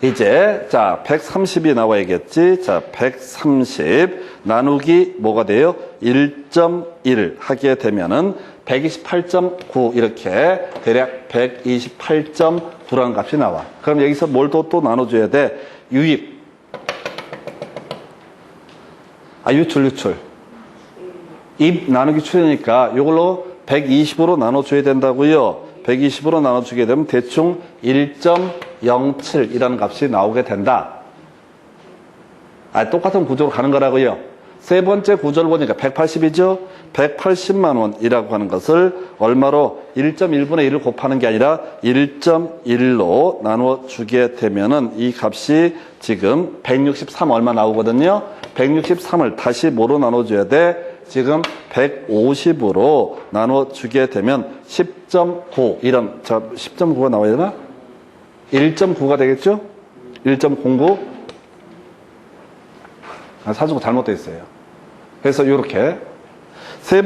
이제, 자, 130이 나와야겠지. 자, 130 나누기 뭐가 돼요? 1.1 하게 되면은 128.9 이렇게 대략 128.9라는 값이 나와. 그럼 여기서 뭘 또 나눠줘야 돼? 유입. 유출. 입 나누기 출이니까 이걸로 120으로 나눠줘야 된다고요. 120으로 나눠주게 되면 대충 1.07이라는 값이 나오게 된다. 똑같은 구조로 가는 거라고요. 세 번째 구조를 보니까 180이죠. 180만 원이라고 하는 것을 얼마로 1.1분의 1을 곱하는 게 아니라 1.1로 나눠주게 되면은 이 값이 지금 163 얼마 나오거든요. 163을 다시 뭐로 나눠줘야 돼? 지금 150으로 나눠주게 되면 10.9 이런 10.9가 나와야 되나? 1.9가 되겠죠? 1.09 사주가 잘못되어 있어요. 그래서 이렇게 네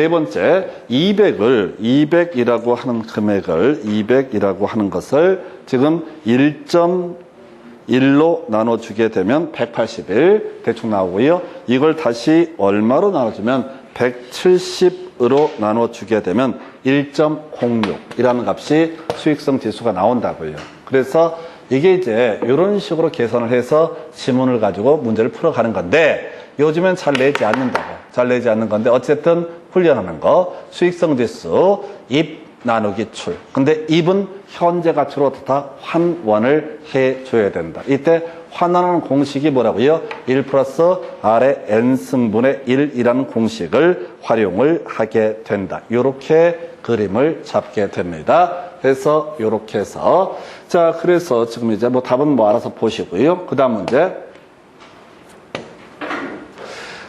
번째 200이라고 하는 금액을 200이라고 하는 것을 지금 1.1로 나눠주게 되면 181 대충 나오고요. 이걸 다시 얼마로 나눠주면 170으로 나눠주게 되면 1.06이라는 값이 수익성 지수가 나온다고요. 그래서 이게 이제 이런 식으로 계산을 해서 지문을 가지고 문제를 풀어가는 건데 요즘엔 잘 내지 않는다고. 잘 내지 않는 건데 어쨌든 훈련하는 거. 수익성 지수 입 나누기 출. 근데 입은 현재 가치로 다 환원을 해줘야 된다. 이때 환원하는 공식이 뭐라고요? 1 플러스 R의 N승분의 1이라는 공식을 활용을 하게 된다. 이렇게 그림을 잡게 됩니다. 그래서 이렇게 해서 자, 그래서 지금 이제 뭐 답은 뭐 알아서 보시고요. 그 다음 문제.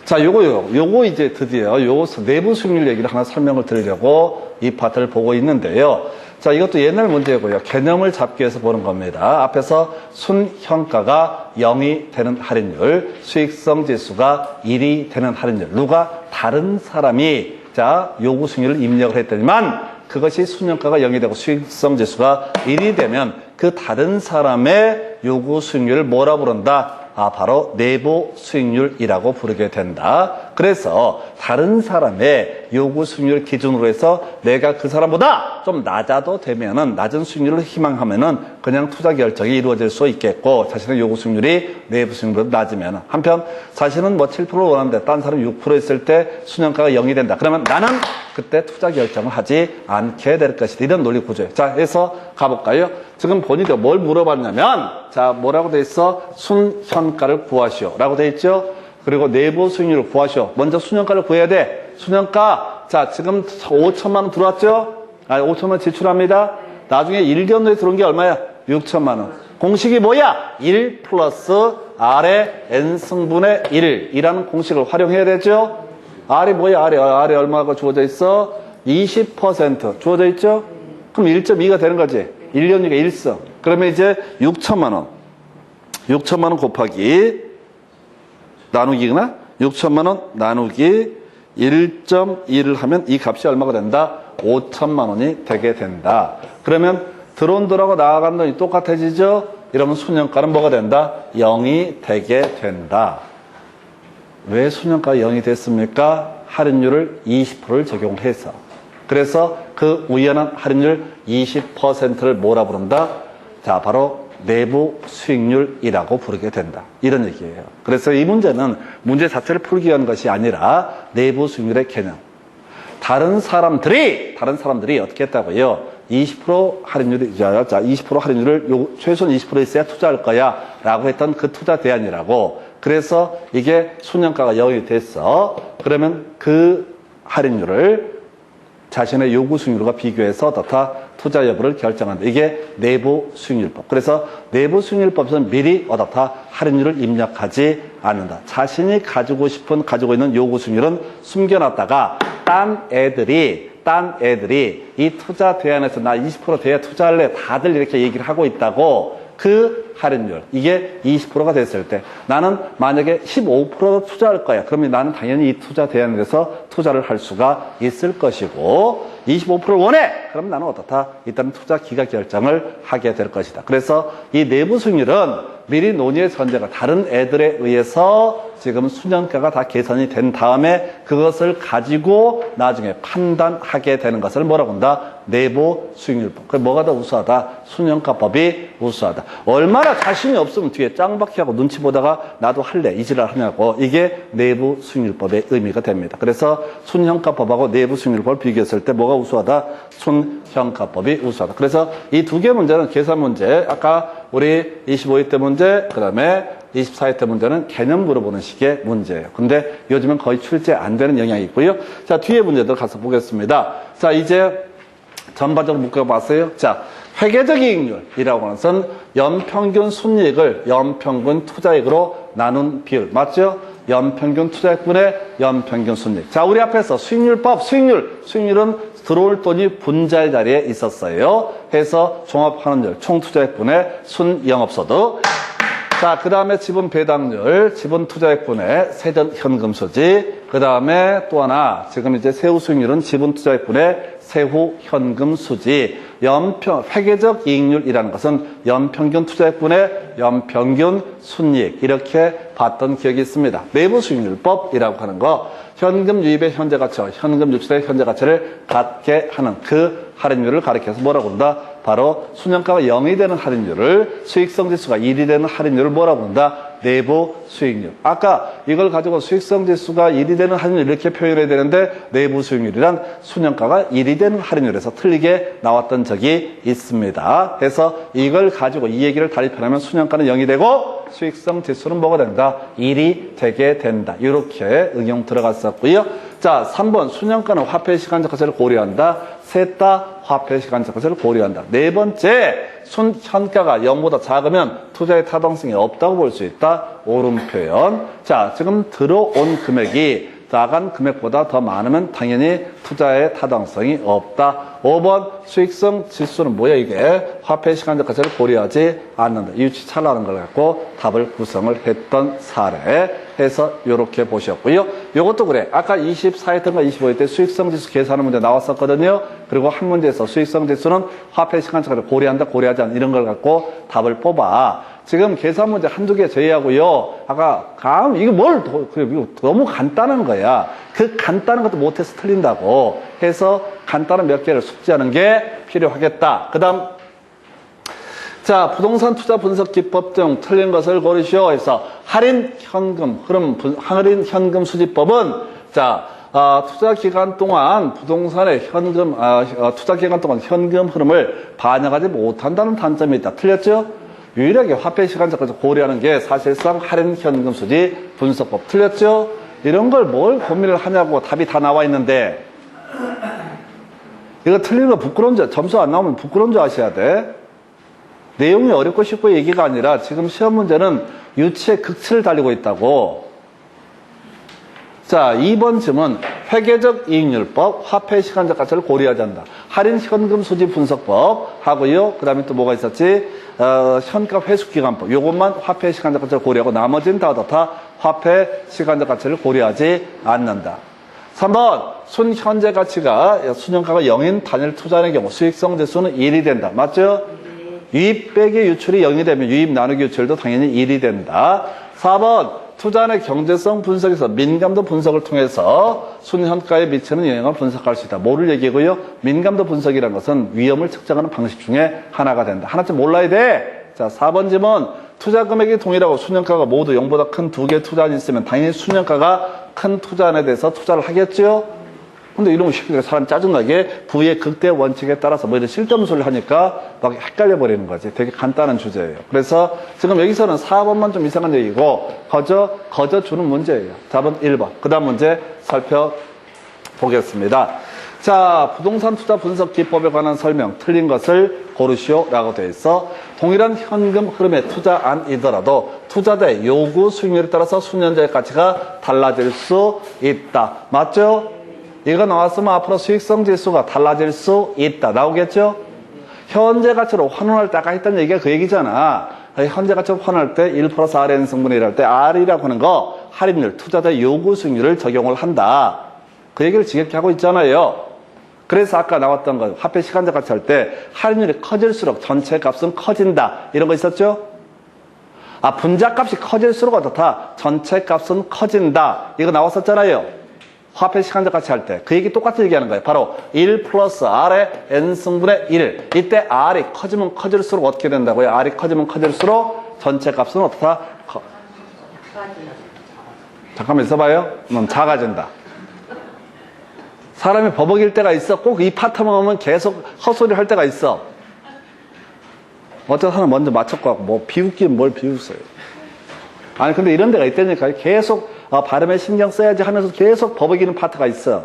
자, 요거 이제 드디어 요 내부 수익률 얘기를 하나 설명을 드리려고 이 파트를 보고 있는데요. 자, 이것도 옛날 문제고요. 개념을 잡기 위해서 보는 겁니다. 앞에서 순현가가 0이 되는 할인율, 수익성 지수가 1이 되는 할인율. 누가 다른 사람이 자, 요구 수익률을 입력을 했더니만 그것이 순현가가 0이 되고 수익성 지수가 1이 되면 그 다른 사람의 요구 수익률을 뭐라 부른다? 바로 내부 수익률이라고 부르게 된다. 그래서 다른 사람의 요구 수익률 기준으로 해서 내가 그 사람보다 좀 낮아도 되면은 낮은 수익률을 희망하면은 그냥 투자 결정이 이루어질 수 있겠고 자신의 요구 수익률이 내부 수익률보다 낮으면 한편 자신은 뭐 7%를 원하는데 딴 사람이 6% 했을 때 순현가가 0이 된다. 그러면 나는 그때 투자 결정을 하지 않게 될 것이다. 이런 논리 구조예요. 자, 해서 가볼까요? 지금 보니까 뭘 물어봤냐면 자, 뭐라고 돼 있어? 순현가를 구하시오 라고 돼 있죠. 그리고 내부 수익률을 구하시오. 먼저 순현가를 구해야 돼. 순현가 자, 지금 5천만 원 들어왔죠? 5천만 원 지출합니다. 나중에 1년 후에 들어온 게 얼마야? 6천만 원. 공식이 뭐야? 1 플러스 R의 N승분의 1이라는 공식을 활용해야 되죠. R이 뭐야? R이 얼마가 주어져 있어? 20% 주어져 있죠? 그럼 1.2가 되는 거지. 1년 후가 1승. 그러면 이제 6천만 원. 6천만 원 곱하기 나누기구나. 6천만 원 나누기 1.2를 하면 이 값이 얼마가 된다? 5천만 원이 되게 된다. 그러면 들어온 돈하고 나간 돈이 똑같아지죠? 이러면 순현가는 뭐가 된다? 0이 되게 된다. 왜 순현가가 0이 됐습니까? 할인율을 20%를 적용해서. 그래서 그 우연한 할인율 20%를 뭐라 부른다? 자, 바로 내부 수익률이라고 부르게 된다. 이런 얘기예요. 그래서 이 문제는 문제 자체를 풀기 위한 것이 아니라 내부 수익률의 개념. 다른 사람들이 어떻게 했다고요? 20% 할인율이, 자, 20% 할인율을 최소한 20% 있어야 투자할 거야. 라고 했던 그 투자 대안이라고. 그래서 이게 순현가가 0이 됐어. 그러면 그 할인율을 자신의 요구 수익률과 비교해서 어떻다 투자 여부를 결정한다. 이게 내부 수익률법. 그래서 내부 수익률법에서는 미리 어떻다 할인율을 입력하지 않는다. 자신이 가지고 있는 요구 수익률은 숨겨놨다가 딴 애들이 이 투자 대안에서 나 20% 돼야 투자할래. 다들 이렇게 얘기를 하고 있다고. 그 할인율, 이게 20%가 됐을 때 나는 만약에 15% 투자할 거야. 그러면 나는 당연히 이 투자 대안에서 투자를 할 수가 있을 것이고 25%를 원해! 그럼 나는 어떻다? 일단 투자 기가 결정을 하게 될 것이다. 그래서 이 내부 수익률은 미리 논의의 전제가 다른 애들에 의해서 지금 수년가가 다 계산이 된 다음에 그것을 가지고 나중에 판단하게 되는 것을 뭐라고 한다? 내부 수익률법. 그럼 뭐가 더 우수하다? 수년가법이 우수하다. 얼마나 자신이 없으면 뒤에 짱박히하고 눈치 보다가 나도 할래 이 지랄 하냐고. 이게 내부 수익률법의 의미가 됩니다. 그래서 순형가법하고 내부 수익률법을 비교했을 때 뭐가 우수하다? 순형가법이 우수하다. 그래서 이 두 개 문제는 계산 문제. 아까 우리 25회 때 문제, 그 다음에 24회 때 문제는 개념 물어보는 식의 문제예요. 근데 요즘은 거의 출제 안 되는 영향이 있고요. 자, 뒤에 문제들 가서 보겠습니다. 자, 이제 전반적으로 묶어봤어요. 자, 회계적 이익률이라고 하는 것은 연평균 순이익을 연평균 투자액으로 나눈 비율. 맞죠? 연평균 투자액분의 연평균 순이익. 자, 우리 앞에서 수익률법, 수익률은 들어올 돈이 분자의 자리에 있었어요. 해서 종합환원율, 총투자액분의 순영업소득. 자, 그 다음에 지분 배당률, 지분 투자액분의 세전 현금수지. 그 다음에 또 하나, 지금 이제 세후 수익률은 지분 투자액분의 세후 현금 수지. 회계적 이익률이라는 것은 연평균 투자액분의 연평균 순이익. 이렇게 봤던 기억이 있습니다. 내부 수익률법이라고 하는 거, 현금 유입의 현재 가치, 현금 유출의 현재 가치를 갖게 하는 그 할인율을 가리켜서 뭐라고 한다? 바로 수년가가 0이 되는 할인율을, 수익성 지수가 1이 되는 할인율을 뭐라고 한다? 내부 수익률. 아까 이걸 가지고 수익성 지수가 1이 되는 할인율 이렇게 표현해야 되는데 내부 수익률이란 수년가가 1이 되는 할인율에서 틀리게 나왔던 적이 있습니다. 그래서 이걸 가지고 이 얘기를 달리편하면 수년가는 0이 되고 수익성 지수는 뭐가 된다? 1이 되게 된다. 이렇게 응용 들어갔었고요. 자, 3번 수년가는 화폐 시간적 가치를 고려한다. 셋 다 화폐 시간적 가치를 고려한다. 네 번째, 순현가가 0보다 작으면 투자의 타당성이 없다고 볼 수 있다. 옳은 표현. 자, 지금 들어온 금액이 나간 금액보다 더 많으면 당연히 투자의 타당성이 없다. 5번 수익성 지수는 뭐야 이게? 화폐 시간적 가치를 고려하지 않는다. 이유치 찰나는 걸 갖고 답을 구성을 했던 사례 해서 이렇게 보셨고요. 이것도 그래. 아까 24회든가 25회 때 수익성 지수 계산하는 문제 나왔었거든요. 그리고 한 문제에서 수익성 지수는 화폐 시간적 가치를 고려한다, 고려하지 않는다 이런 걸 갖고 답을 뽑아. 지금 계산 문제 한두 개 제외하고요. 아까 이거 이거 너무 간단한 거야. 그 간단한 것도 못해서 틀린다고 해서 간단한 몇 개를 숙지하는 게 필요하겠다. 그 다음, 자, 부동산 투자 분석 기법 등 틀린 것을 고르시오 해서 할인 현금 수지법은 자, 투자 기간 동안 부동산의 투자 기간 동안 현금 흐름을 반영하지 못한다는 단점이 있다. 틀렸죠? 유일하게 화폐 시간적으로 고려하는 게 사실상 할인 현금 수지 분석법. 틀렸죠? 이런 걸 뭘 고민을 하냐고 답이 다 나와 있는데 이거 틀린 거 부끄러운 줄, 점수 안 나오면 부끄러운 줄 아셔야 돼. 내용이 어렵고 쉽고 얘기가 아니라 지금 시험 문제는 유치의 극치를 달리고 있다고. 자, 2번 질문. 회계적 이익률법, 화폐 시간적 가치를 고려하지 않는다. 할인 현금 수지 분석법 하고요. 그 다음에 또 뭐가 있었지? 현가 회수기간법. 요것만 화폐 시간적 가치를 고려하고 나머지는 다 화폐 시간적 가치를 고려하지 않는다. 3번. 순현재 가치가 순현가가 0인 단일 투자의 경우 수익성 지수는 1이 된다. 맞죠? 유입 빼기 유출이 0이 되면 유입 나누기 유출도 당연히 1이 된다. 4번. 투자의 경제성 분석에서 민감도 분석을 통해서 순현가에 미치는 영향을 분석할 수 있다. 뭐를 얘기하고요? 민감도 분석이라는 것은 위험을 측정하는 방식 중에 하나가 된다. 하나쯤 몰라야 돼. 자, 4번 질문. 투자 금액이 동일하고 순현가가 모두 0보다 큰 두 개의 투자안이 있으면 당연히 순현가가 큰 투자안에 대해서 투자를 하겠죠? 근데 이런 식으로 사람 짜증나게 V의 극대 원칙에 따라서 뭐 이런 쓸데없는 소리를 하니까 막 헷갈려 버리는 거지. 되게 간단한 주제예요. 그래서 지금 여기서는 4번만 좀 이상한 얘기고 거저 주는 문제예요. 답은 1번. 그 다음 문제 살펴보겠습니다. 자, 부동산 투자 분석 기법에 관한 설명, 틀린 것을 고르시오 라고 되어 있어. 동일한 현금 흐름의 투자안이더라도 투자자의 요구 수익률에 따라서 수년자의 가치가 달라질 수 있다. 맞죠? 이거 나왔으면 앞으로 수익성 지수가 달라질 수 있다. 나오겠죠? 현재 가치로 환원할 때 아까 했던 얘기가 그 얘기잖아. 현재 가치로 환원할 때 1 플러스 Rn 승분의 1할 때 R이라고 하는 거 할인율, 투자자의 요구 수익률을 적용을 한다. 그 얘기를 지겹게 하고 있잖아요. 그래서 아까 나왔던 거 화폐 시간적 가치 할 때 할인율이 커질수록 전체 값은 커진다. 이런 거 있었죠? 아, 분자 값이 커질수록 어떻다? 전체 값은 커진다. 이거 나왔었잖아요. 화폐 시간적 가치 할 때. 그 얘기 똑같이 얘기하는 거예요. 바로 1 플러스 R의 N승분의 1. 이때 R이 커지면 커질수록 어떻게 된다고요? R이 커지면 커질수록 전체 값은 어떻다? 잠깐만 있어봐요. 작아진다. 사람이 버벅일 때가 있어. 꼭 이 파트만 오면 계속 헛소리 할 때가 있어. 어떤 사람 먼저 맞췄고 하고 뭐 비웃긴 뭘 비웃어요. 아니 근데 이런 데가 있다니까요. 계속 발음에 신경 써야지 하면서 계속 버벅이는 파트가 있어.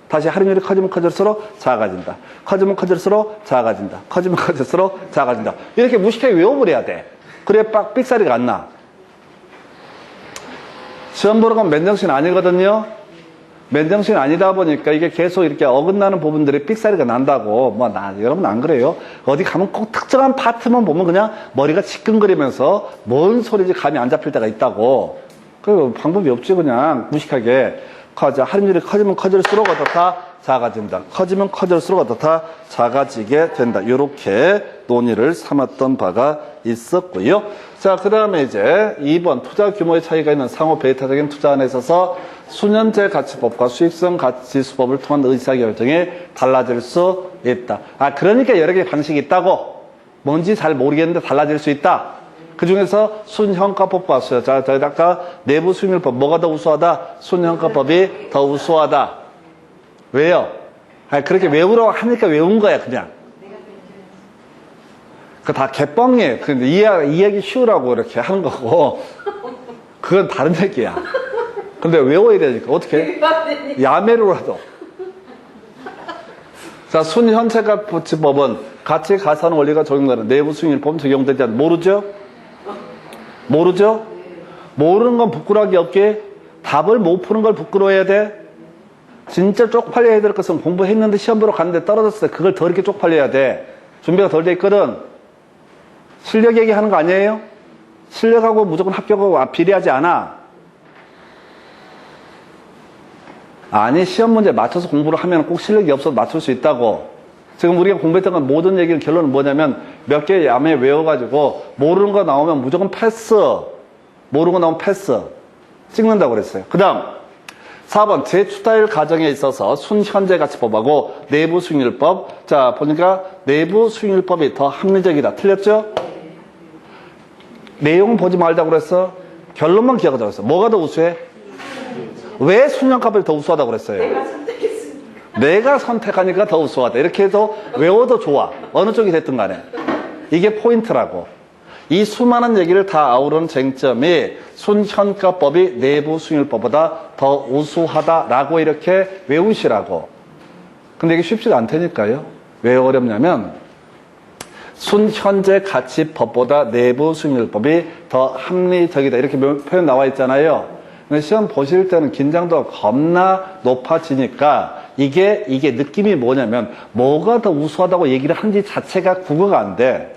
다시 할인율이 커지면 커질수록 작아진다. 커지면 커질수록 작아진다. 커지면 커질수록 작아진다. 이렇게 무식하게 외워버려야 돼. 그래야 빡 삑사리가 안 나. 시험 보러 가면 맨정신 아니거든요. 맨정신 아니다 보니까 이게 계속 이렇게 어긋나는 부분들이 삑사리가 난다고. 여러분 안 그래요? 어디 가면 꼭 특정한 파트만 보면 그냥 머리가 지끈거리면서 뭔 소리인지 감이 안 잡힐 때가 있다고. 그 방법이 없지, 그냥 무식하게. 할인율이 커지면 커질수록 어떻다? 작아진다. 커지면 커질수록 어떻다? 작아지게 된다. 이렇게 논의를 삼았던 바가 있었고요. 자, 그 다음에 이제 2번 투자 규모의 차이가 있는 상호 베이타적인 투자안에 있어서 수년제 가치법과 수익성 가치수법을 통한 의사결정이 달라질 수 있다. 아, 그러니까 여러 개의 방식이 있다고. 뭔지 잘 모르겠는데 달라질 수 있다. 그 중에서 순형가법 봤어요. 자, 저희 아까 내부 수익률법 뭐가 더 우수하다? 순형가법이 더 우수하다. 왜요? 아니, 그렇게 외우라고 하니까 외운 거야, 그냥. 그 다 개뻥이에요. 근데 이해하기 쉬우라고 이렇게 하는 거고, 그건 다른 얘기야. 근데 외워야 되니까 어떻게? 야매로라도. 자, 순현재가치법은 가치 가산 원리가 적용되는 내부 수익률법은 적용되지 않는. 모르죠? 모르죠? 모르는 건 부끄러워하기 없게. 답을 못 푸는 걸 부끄러워해야 돼. 진짜 쪽팔려야 될 것은 공부했는데 시험 보러 갔는데 떨어졌을 때 그걸 더 이렇게 쪽팔려야 돼. 준비가 덜 돼 있거든. 실력 얘기하는 거 아니에요? 실력하고 무조건 합격하고 비례하지 않아. 아니, 시험 문제 맞춰서 공부를 하면 꼭 실력이 없어도 맞출 수 있다고. 지금 우리가 공부했던 건 모든 얘기를 결론은 뭐냐면 몇 개 야매 외워가지고 모르는 거 나오면 무조건 패스. 모르는 거 나오면 패스. 찍는다고 그랬어요. 그 다음 4번 재투자율 가정에 있어서 순현재가치법하고 내부 수익률법. 자, 보니까 내부 수익률법이 더 합리적이다. 틀렸죠? 내용은 보지 말자고 그랬어. 결론만 기억하자고 그랬어. 뭐가 더 우수해? 왜 순년값이 더 우수하다고 그랬어요? 내가 선택하니까 더 우수하다. 이렇게 해서 외워도 좋아. 어느 쪽이 됐든 간에. 이게 포인트라고. 이 수많은 얘기를 다 아우르는 쟁점이 순현가법이 내부 수익률법보다 더 우수하다라고 이렇게 외우시라고. 근데 이게 쉽지가 않다니까요. 왜 어렵냐면 순현재 가치법보다 내부 수익률법이 더 합리적이다. 이렇게 표현 나와 있잖아요. 근데 시험 보실 때는 긴장도가 겁나 높아지니까 이게 느낌이 뭐냐면 뭐가 더 우수하다고 얘기를 하는지 자체가 국어가 안 돼.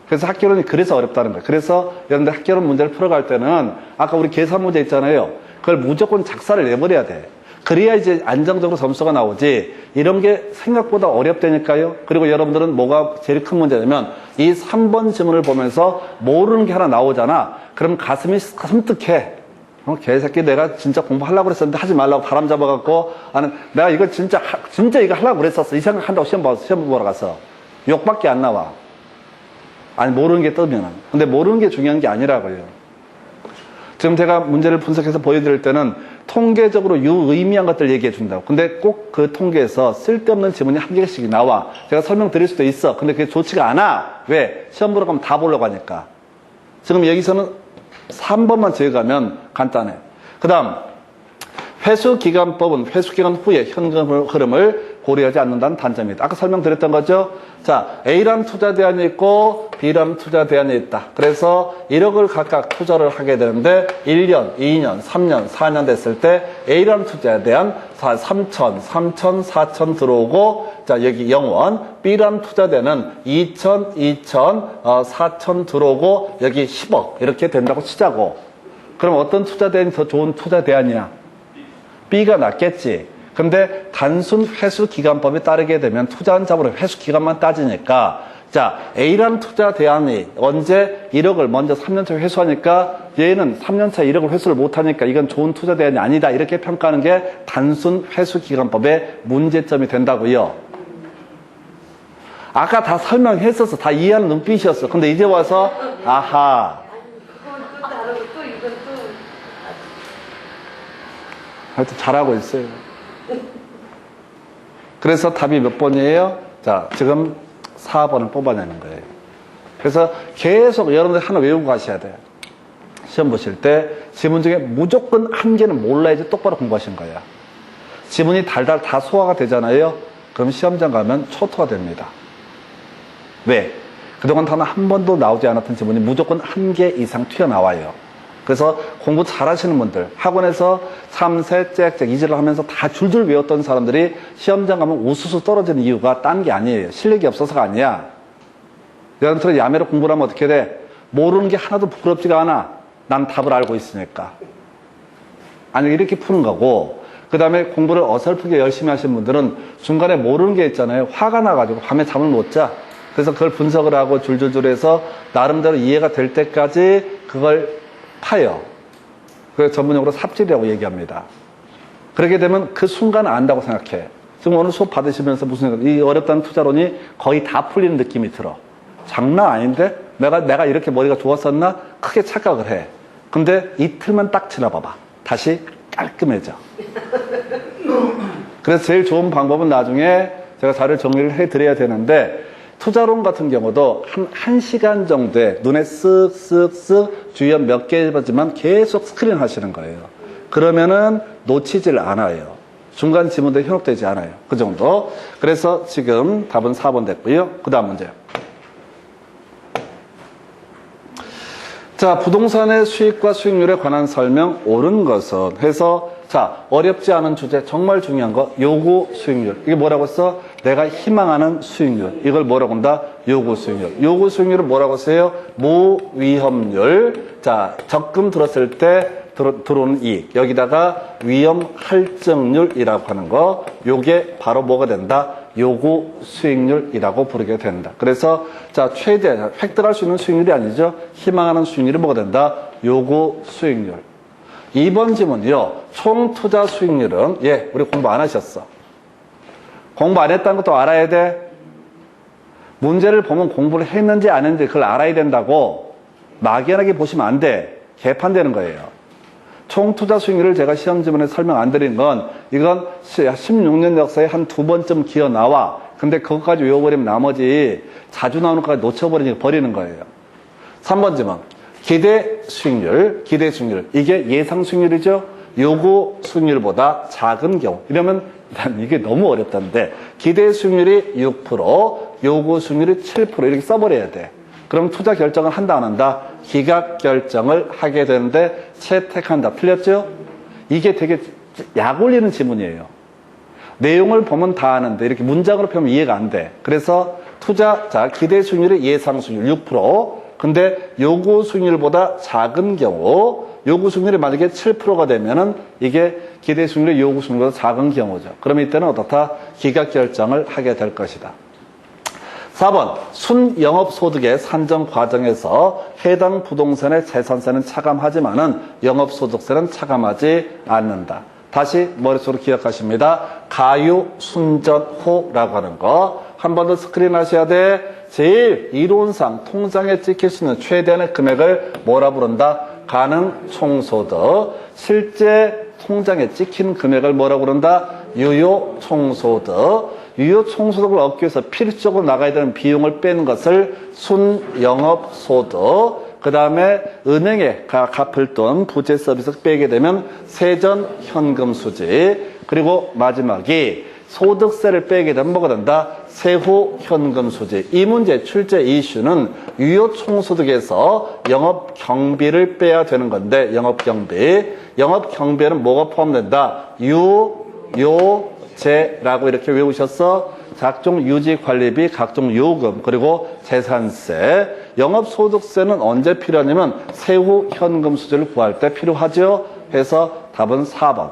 그래서 학교론이 그래서 어렵다는 거예요. 그래서 여러분들 학교론 문제를 풀어갈 때는 아까 우리 계산 문제 있잖아요. 그걸 무조건 작사를 내버려야 돼. 그래야 이제 안정적으로 점수가 나오지. 이런 게 생각보다 어렵다니까요. 그리고 여러분들은 뭐가 제일 큰 문제냐면 이 3번 지문을 보면서 모르는 게 하나 나오잖아. 그럼 가슴이 섬뜩해. 개새끼 내가 진짜 공부하려고 그랬었는데 하지 말라고 바람 잡아갖고 내가 이거 진짜 이거 하려고 그랬었어. 이 생각한다고 시험 보러 가서 욕밖에 안 나와. 아니 모르는 게 뜨면. 근데 모르는 게 중요한 게 아니라고요. 지금 제가 문제를 분석해서 보여드릴 때는 통계적으로 유의미한 것들 얘기해 준다고. 근데 꼭 그 통계에서 쓸데없는 지문이 한 개씩 나와. 제가 설명드릴 수도 있어. 근데 그게 좋지가 않아. 왜? 시험 보러 가면 다 보려고 하니까. 지금 여기서는 3번만 적어가면 간단해. 그 다음 회수기간법은 회수기간 후에 현금 흐름을 고려하지 않는다는 단점이다. 아까 설명드렸던 거죠. 자, A라는 투자 대안이 있고 B라는 투자 대안이 있다. 그래서 1억을 각각 투자를 하게 되는데 1년, 2년, 3년, 4년 됐을 때 A라는 투자 대안 3천, 3천, 4천 들어오고 자 여기 0원, B라는 투자 대안은 2천, 2천, 4천 들어오고 여기 10억 이렇게 된다고 치자고. 그럼 어떤 투자 대안이 더 좋은 투자 대안이야? B가 낫겠지. 근데 단순 회수기간법에 따르게 되면 투자한 자본의 회수기간만 따지니까 자 A라는 투자 대안이 언제 1억을 먼저 3년차 회수하니까 얘는 3년차 1억을 회수를 못하니까 이건 좋은 투자 대안이 아니다 이렇게 평가하는 게 단순 회수기간법의 문제점이 된다고요. 아까 다 설명했었어. 다 이해하는 눈빛이었어. 근데 이제 와서 아하 하여튼 잘하고 있어요. 그래서 답이 몇 번이에요? 자, 지금 4번을 뽑아내는 거예요. 그래서 계속 여러분들 하나 외우고 가셔야 돼요. 시험 보실 때 지문 중에 무조건 한 개는 몰라야지 똑바로 공부하신 거야. 지문이 달달 다 소화가 되잖아요. 그럼 시험장 가면 초토화 됩니다. 왜? 그동안 단 한 번도 나오지 않았던 지문이 무조건 한 개 이상 튀어나와요. 그래서 공부 잘하시는 분들, 학원에서 참새, 짹짹 이질을 하면서 다 줄줄 외웠던 사람들이 시험장 가면 우수수 떨어지는 이유가 딴 게 아니에요. 실력이 없어서가 아니야. 여러분들은 야매로 공부를 하면 어떻게 돼? 모르는 게 하나도 부끄럽지가 않아. 난 답을 알고 있으니까. 아니 이렇게 푸는 거고 그 다음에 공부를 어설프게 열심히 하시는 분들은 중간에 모르는 게 있잖아요. 화가 나가지고 밤에 잠을 못 자. 그래서 그걸 분석을 하고 줄줄줄 해서 나름대로 이해가 될 때까지 그걸 파요. 그래서 전문용어로 삽질이라고 얘기합니다. 그렇게 되면 그 순간 안다고 생각해. 지금 오늘 수업 받으시면서 무슨 이 어렵다는 투자론이 거의 다 풀리는 느낌이 들어. 장난 아닌데? 내가 이렇게 머리가 좋았었나? 크게 착각을 해. 근데 이틀만 딱 지나봐봐. 다시 깔끔해져. 그래서 제일 좋은 방법은 나중에 제가 자료를 정리를 해드려야 되는데 투자론 같은 경우도 한 시간 정도에 눈에 쓱쓱쓱 주의어 몇 개 해봤지만 계속 스크린 하시는 거예요. 그러면은 놓치질 않아요. 중간 지문도 현혹되지 않아요. 그 정도. 그래서 지금 답은 4번 됐고요. 그 다음 문제. 자, 부동산의 수익과 수익률에 관한 설명 옳은 것은 해서 자, 어렵지 않은 주제 정말 중요한 거 요구 수익률. 이게 뭐라고 써? 내가 희망하는 수익률. 이걸 뭐라고 한다? 요구 수익률. 요구 수익률을 뭐라고 써요? 무위험률. 자, 적금 들었을 때 들어오는 이익. 여기다가 위험 할증률이라고 하는 거. 요게 바로 뭐가 된다? 요구 수익률이라고 부르게 된다. 그래서 자, 최대 획득할 수 있는 수익률이 아니죠. 희망하는 수익률이 뭐가 된다? 요구 수익률. 2번 지문이요. 총 투자 수익률은 예, 우리 공부 안 하셨어. 공부 안 했다는 것도 알아야 돼. 문제를 보면 공부를 했는지 안 했는지 그걸 알아야 된다고. 막연하게 보시면 안 돼. 개판되는 거예요. 총 투자 수익률을 제가 시험 지문에 설명 안 드린 건 이건 16년 역사에 한 두 번쯤 기어 나와. 근데 그것까지 외워버리면 나머지 자주 나오는 것까지 놓쳐버리니까 버리는 거예요. 3번 지문. 기대 수익률. 이게 예상 수익률이죠. 요구 수익률보다 작은 경우. 이러면 난 이게 너무 어렵다는데 기대 수익률이 6%, 요구 수익률이 7% 이렇게 써버려야 돼. 그럼 투자 결정을 한다 안 한다? 기각 결정을 하게 되는데 채택한다. 틀렸죠? 이게 되게 약 올리는 지문이에요. 내용을 보면 다 아는데 이렇게 문장으로 펴면 이해가 안 돼. 그래서 자, 기대 수익률이 예상 수익률 6%. 근데 요구 수익률보다 작은 경우, 요구 수익률이 만약에 7%가 되면은 이게 기대 수익률이 요구 수익률보다 작은 경우죠. 그러면 이때는 어떻다? 기각 결정을 하게 될 것이다. 4번, 순영업소득의 산정 과정에서 해당 부동산의 재산세는 차감하지만은 영업소득세는 차감하지 않는다. 다시 머릿속으로 기억하십니다. 가유순전호라고 하는 거. 한 번 더 스크린 하셔야 돼. 제일 이론상 통장에 찍힐 수 있는 최대한의 금액을 뭐라 부른다? 가능 총소득. 실제 통장에 찍힌 금액을 뭐라고 그런다? 유효 총소득. 유효 총소득을 얻기 위해서 필수적으로 나가야 되는 비용을 빼는 것을 순영업소득. 그 다음에 은행에 갚을 돈, 부채 서비스 빼게 되면 세전 현금 수지. 그리고 마지막이 소득세를 빼게 되면 뭐가 된다? 세후 현금 수지. 이 문제 출제 이슈는 유효 총소득에서 영업 경비를 빼야 되는 건데, 영업 경비. 영업 경비에는 뭐가 포함된다? 유요제라고 이렇게 외우셨어? 각종 유지 관리비, 각종 요금, 그리고 재산세. 영업소득세는 언제 필요하냐면 세후 현금 수지를 구할 때 필요하죠. 해서 답은 4번.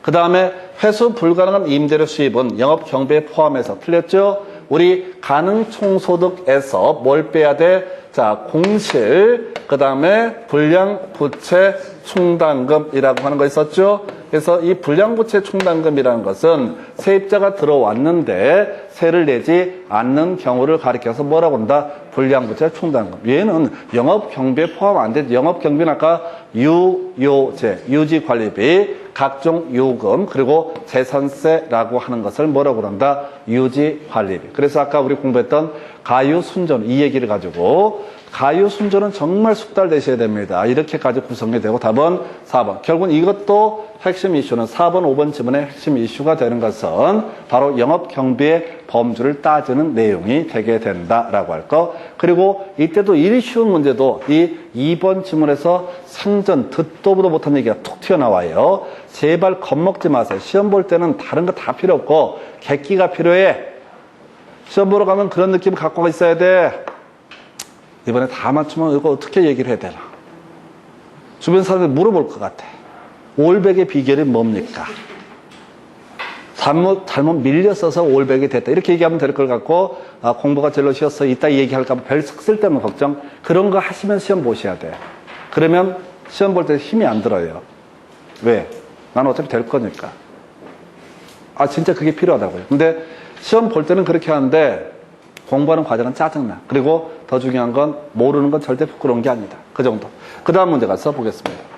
그 다음에 회수 불가능한 임대료 수입은 영업 경비에 포함해서 틀렸죠? 우리 가능 총소득에서 뭘 빼야 돼? 자, 공실, 그 다음에 불량부채 충당금이라고 하는 거 있었죠? 그래서 이 불량부채 충당금이라는 것은 세입자가 들어왔는데 세를 내지 않는 경우를 가리켜서 뭐라고 한다? 불량부채 충당금. 얘는 영업경비에 포함 안 되지. 영업경비는 아까 유요제, 유지관리비, 각종 요금, 그리고 재산세라고 하는 것을 뭐라고 한다? 유지관리비. 그래서 아까 우리 공부했던 가유순전, 이 얘기를 가지고 가유순전은 정말 숙달되셔야 됩니다. 이렇게까지 구성이 되고 답은 4번. 결국은 이것도 핵심 이슈는 4번, 5번 지문의 핵심 이슈가 되는 것은 바로 영업경비의 범주를 따지는 내용이 되게 된다라고 할 거. 그리고 이때도 이 쉬운 문제도 이 2번 지문에서 생전 듣도 보도 못한 얘기가 툭 튀어나와요. 제발 겁먹지 마세요. 시험 볼 때는 다른 거 다 필요 없고 객기가 필요해. 시험 보러 가면 그런 느낌 갖고 있어야 돼. 이번에 다 맞추면 이거 어떻게 얘기를 해야 되나? 주변 사람들 물어볼 것 같아. 올백의 비결이 뭡니까? 잘못 밀렸어서 올백이 됐다. 이렇게 얘기하면 될 걸 같고, 아, 공부가 별로 쉬웠어. 이따 얘기할까 봐 별 쓸데없는 걱정. 그런 거 하시면 시험 보셔야 돼. 그러면 시험 볼 때 힘이 안 들어요. 왜? 난 어차피 될 거니까. 아, 진짜 그게 필요하다고요. 근데 시험 볼 때는 그렇게 하는데 공부하는 과정은 짜증나. 그리고 더 중요한 건 모르는 건 절대 부끄러운 게 아니다. 그 정도. 그 다음 문제 가서 보겠습니다.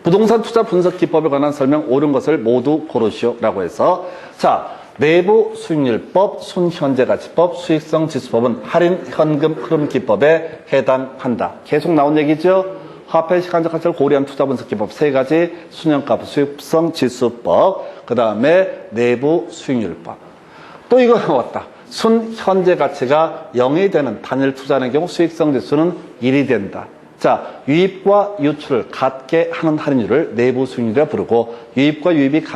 부동산 투자 분석 기법에 관한 설명 옳은 것을 모두 고르시오라고 해서 자, 내부 수익률법, 순현재가치법, 수익성 지수법은 할인 현금 흐름 기법에 해당한다. 계속 나온 얘기죠. 화폐 시간적 가치를 고려한 투자 분석 기법 세 가지, 순현값, 수익성 지수법, 그 다음에 내부 수익률법. 또 이거 나왔다. 순현재 가치가 0이 되는 단일 투자하는 경우 수익성 지수는 1이 된다. 자, 유입과 유출을 같게 하는 할인율을 내부 수익률이라 부르고, 유입과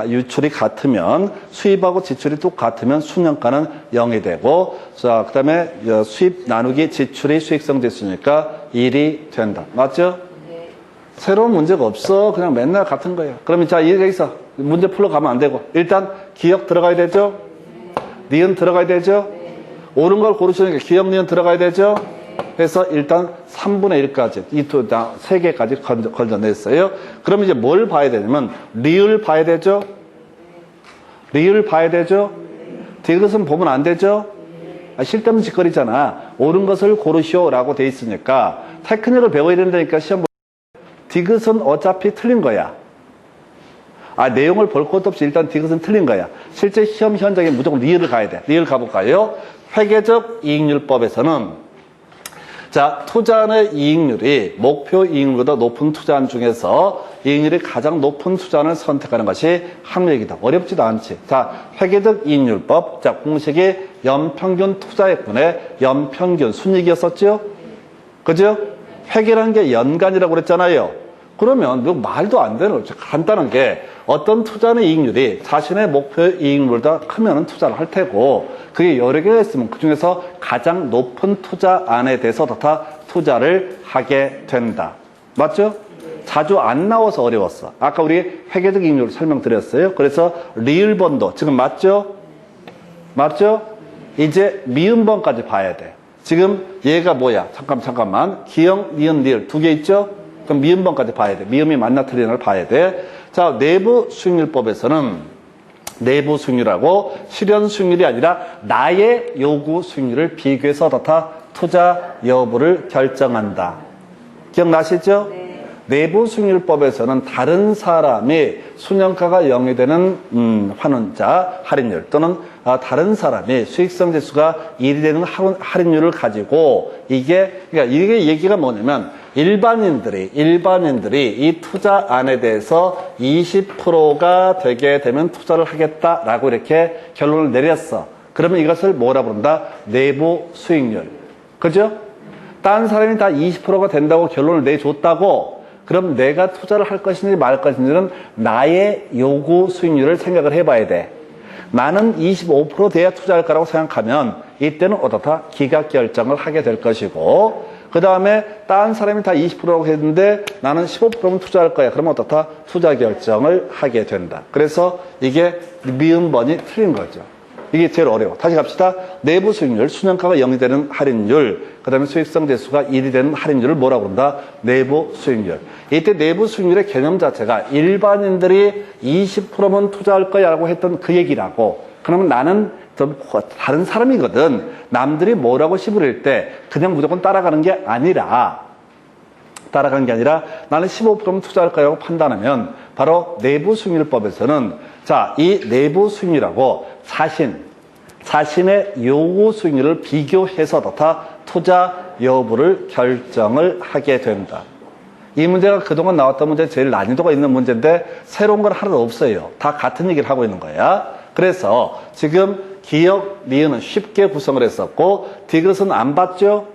유출이 같으면 수입하고 지출이 똑같으면 순현가는 0이 되고, 자, 그 다음에 수입 나누기 지출이 수익성 지수니까 1이 된다. 맞죠? 네. 새로운 문제가 없어. 그냥 맨날 같은 거예요. 그러면 자, 여기서 문제 풀러 가면 안 되고, 일단 기억 들어가야 되죠? 니은 들어가야 되죠? 옳은 걸 고르시니까 기억, 니은 들어가야 되죠? 그래서 일단 3분의 1까지, 이 세 개까지 건져냈어요. 그럼 이제 뭘 봐야 되냐면, 리을 봐야 되죠? 리을 봐야 되죠? 디귿은 보면 안 되죠? 아, 쓸데없는 짓거리잖아. 옳은 것을 고르시오라고 돼 있으니까, 테크닉을 배워야 된다니까 시험 볼 때. 디귿은 어차피 틀린 거야. 아, 내용을 볼 것도 없이 일단 디귿은 틀린 거야. 실제 시험 현장에 무조건 리을을 가야 돼. 리을 가볼까요? 회계적 이익률법에서는 자, 투자의 이익률이 목표 이익률보다 높은 투자안 중에서 이익률이 가장 높은 투자안을 선택하는 것이 합리적이다. 어렵지도 않지. 자, 회계적 이익률법. 자, 공식이 연평균 투자액분의 연평균 순이익이었었죠? 그죠? 회계라는 게 연간이라고 그랬잖아요. 그러면 뭐 말도 안 되는 간단한 게 어떤 투자는 이익률이 자신의 목표 이익률보다 크면 투자를 할 테고 그게 여러 개가 있으면 그중에서 가장 높은 투자안에 대해서 다 투자를 하게 된다. 맞죠? 자주 안 나와서 어려웠어. 아까 우리 회계적 이익률 설명드렸어요. 그래서 리을번도 지금 맞죠? 맞죠? 이제 미음번까지 봐야 돼. 지금 얘가 뭐야? 잠깐만. 기역, 니은, 리을 두 개 있죠? 그럼 미음번까지 봐야 돼. 미음이 맞나 틀리나를 봐야 돼. 자, 내부 수익률법에서는 내부 수익률하고 실현 수익률이 아니라 나의 요구 수익률을 비교해서 다 투자 여부를 결정한다. 기억나시죠? 네. 내부 수익률법에서는 다른 사람이 순영가가 0이 되는 환원자 할인율 또는 다른 사람이 수익성 지수가 1이 되는 할인율을 가지고 그러니까 이게 얘기가 뭐냐면 일반인들이 이 투자 안에 대해서 20%가 되게 되면 투자를 하겠다라고 이렇게 결론을 내렸어. 그러면 이것을 뭐라 부른다? 내부 수익률. 그죠? 딴 사람이 다 20%가 된다고 결론을 내줬다고 그럼 내가 투자를 할 것인지 말 것인지는 나의 요구 수익률을 생각을 해봐야 돼. 나는 25% 돼야 투자할 거라고 생각하면 이때는 어떻다? 기각 결정을 하게 될 것이고 그 다음에 다른 사람이 다 20%라고 했는데 나는 15%면 투자할 거야. 그러면 어떻다? 투자 결정을 하게 된다. 그래서 이게 미음번이 틀린 거죠. 이게 제일 어려워. 다시 갑시다. 내부 수익률, 순영가가 0이 되는 할인율, 그 다음에 수익성 지수가 1이 되는 할인율을 뭐라고 그런다? 내부 수익률. 이때 내부 수익률의 개념 자체가 일반인들이 20%면 투자할 거야라고 했던 그 얘기라고. 그러면 나는 좀 다른 사람이거든. 남들이 뭐라고 시부릴 때 그냥 무조건 따라가는 게 아니라 나는 15%면 투자할 거라고 판단하면 바로 내부 수익률법에서는 자, 이 내부 수익률하고 자신의 요구 수익률을 비교해서 투자 여부를 결정을 하게 된다. 이 문제가 그동안 나왔던 문제 제일 난이도가 있는 문제인데 새로운 건 하나도 없어요. 다 같은 얘기를 하고 있는 거야. 그래서 지금 기역, 니은은 쉽게 구성을 했었고 디귿은 안 봤죠?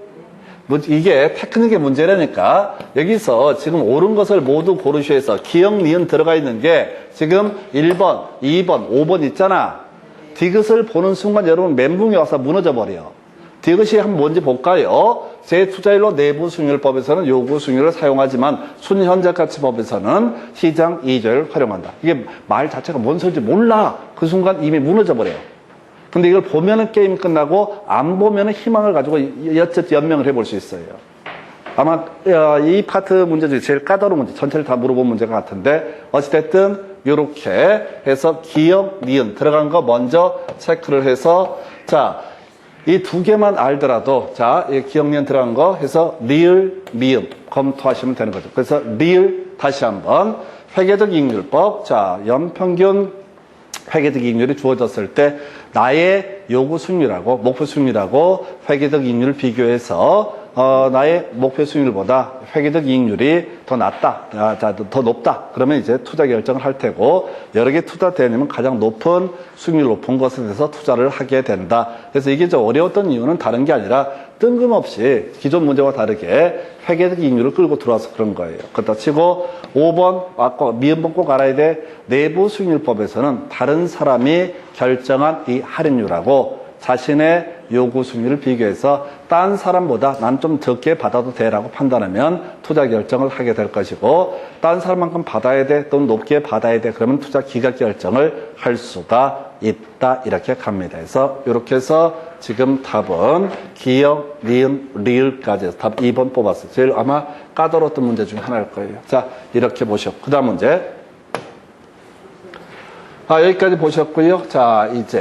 이게 테크닉의 문제라니까 여기서 지금 옳은 것을 모두 고르셔서 기역, 니은 들어가 있는 게 지금 1번, 2번, 5번 있잖아. 디귿을 보는 순간 여러분 멘붕이 와서 무너져 버려. 디귿이 한번 뭔지 볼까요? 재투자율로 내부 수익률법에서는 요구 수익률을 사용하지만 순현재가치법에서는 시장 이자율을 활용한다. 이게 말 자체가 뭔 소리인지 몰라. 그 순간 이미 무너져 버려요. 근데 이걸 보면은 게임이 끝나고 안 보면은 희망을 가지고 여쯧 연명을 해볼 수 있어요. 아마 이 파트 문제 중에 제일 까다로운 문제, 전체를 다 물어본 문제가 같은데 어찌됐든 이렇게 해서 기역, 니은 들어간 거 먼저 체크를 해서 자, 이 두 개만 알더라도 자, 이 기역, 니은 들어간 거 해서 리을, 미음 검토하시면 되는 거죠. 그래서 리을 다시 한번 회계적 이익률법 자, 연평균 회계적 이익률이 주어졌을 때 나의 요구 수익률하고 목표 수익률하고 회계적 이익률을 비교해서 나의 목표 수익률보다 회계적 이익률이 더 낮다, 더 높다. 그러면 이제 투자 결정을 할 테고 여러 개 투자되려면 가장 높은 수익률 높은 것에 대해서 투자를 하게 된다. 그래서 이게 좀 어려웠던 이유는 다른 게 아니라 뜬금없이 기존 문제와 다르게 회계적 이익률을 끌고 들어와서 그런 거예요. 그렇다 치고 5번 아까 미음번 꼭 알아야 돼. 내부 수익률법에서는 다른 사람이 결정한 이 할인율하고 자신의 요구 수익률을 비교해서 딴 사람보다 난 좀 적게 받아도 돼라고 판단하면 투자 결정을 하게 될 것이고 딴 사람만큼 받아야 돼 또는 높게 받아야 돼 그러면 투자 기각 결정을 할 수가 있다 이렇게 갑니다. 그래서 이렇게 해서 지금 답은 기역, 니은, 리을까지 해서 답 2번 뽑았어요. 제일 아마 까다로웠던 문제 중에 하나일 거예요. 자 이렇게 보시고 그 다음 문제 여기까지 보셨고요. 자, 이제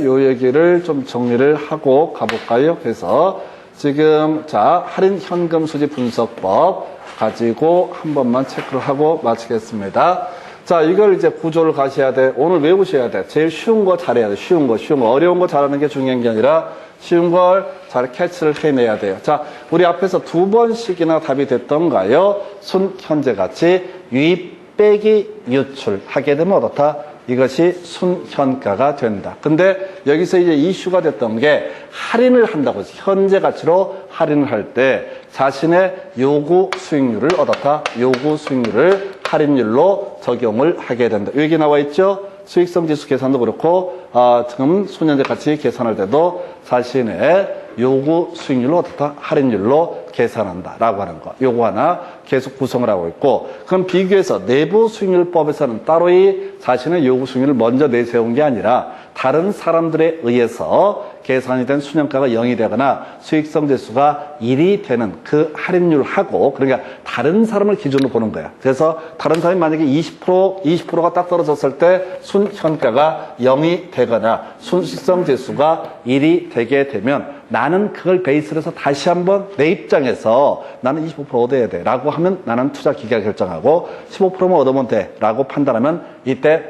요 얘기를 좀 정리를 하고 가볼까요? 그래서 지금 자, 할인 현금 수지 분석법 가지고 한 번만 체크를 하고 마치겠습니다. 자, 이걸 이제 구조를 가셔야 돼. 오늘 외우셔야 돼. 제일 쉬운 거 잘해야 돼. 쉬운 거. 어려운 거 잘하는 게 중요한 게 아니라 쉬운 걸 잘 캐치를 해내야 돼요. 자, 우리 앞에서 두 번씩이나 답이 됐던가요? 순현재가치 유입 빼기 유출 하게 되면 어떻다? 이것이 순현가가 된다. 근데 여기서 이제 이슈가 됐던 게 할인을 한다고 해서 현재 가치로 할인을 할 때 자신의 요구 수익률을 어떻다? 요구 수익률을 할인율로 적용을 하게 된다. 여기 나와 있죠? 수익성 지수 계산도 그렇고 지금 순현재 가치 계산할 때도 자신의 요구 수익률로 어떻다? 할인율로 계산한다라고 하는 거. 요거 하나 계속 구성을 하고 있고 그럼 비교해서 내부 수익률법에서는 따로 이 자신의 요구 수익률을 먼저 내세운 게 아니라 다른 사람들에 의해서 계산이 된 순현가가 0이 되거나 수익성 지수가 1이 되는 그 할인율하고, 그러니까 다른 사람을 기준으로 보는 거야. 그래서 다른 사람이 만약에 20%가 딱 떨어졌을 때 순현가가 0이 되거나 수익성 지수가 1이 되게 되면 나는 그걸 베이스로 해서 다시 한번 내 입장에서 나는 25% 얻어야 돼 라고 하면 나는 투자 기계가 결정하고 15%만 얻으면 돼 라고 판단하면 이때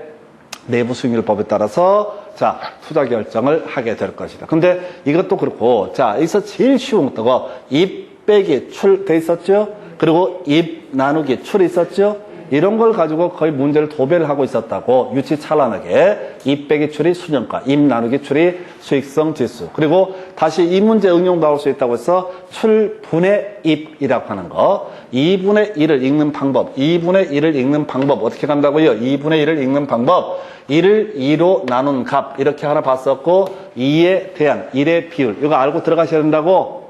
내부 수익률법에 따라서 자 투자 결정을 하게 될 것이다. 근데 이것도 그렇고, 자 여기서 제일 쉬운 거가 입 빼기 출 돼 있었죠. 그리고 입 나누기 출 있었죠. 이런 걸 가지고 거의 문제를 도배를 하고 있었다고. 유치찬란하게 입 빼기 출이 순현가, 입 나누기 출이 수익성 지수. 그리고 다시 이 문제 응용 나올 수 있다고 해서 출분의 입이라고 하는 거, 2분의 1을 읽는 방법, 2분의 1을 읽는 방법 어떻게 간다고요? 2분의 1을 읽는 방법, 1을 2로 나눈 값 이렇게 하나 봤었고, 2에 대한 1의 비율 이거 알고 들어가셔야 된다고.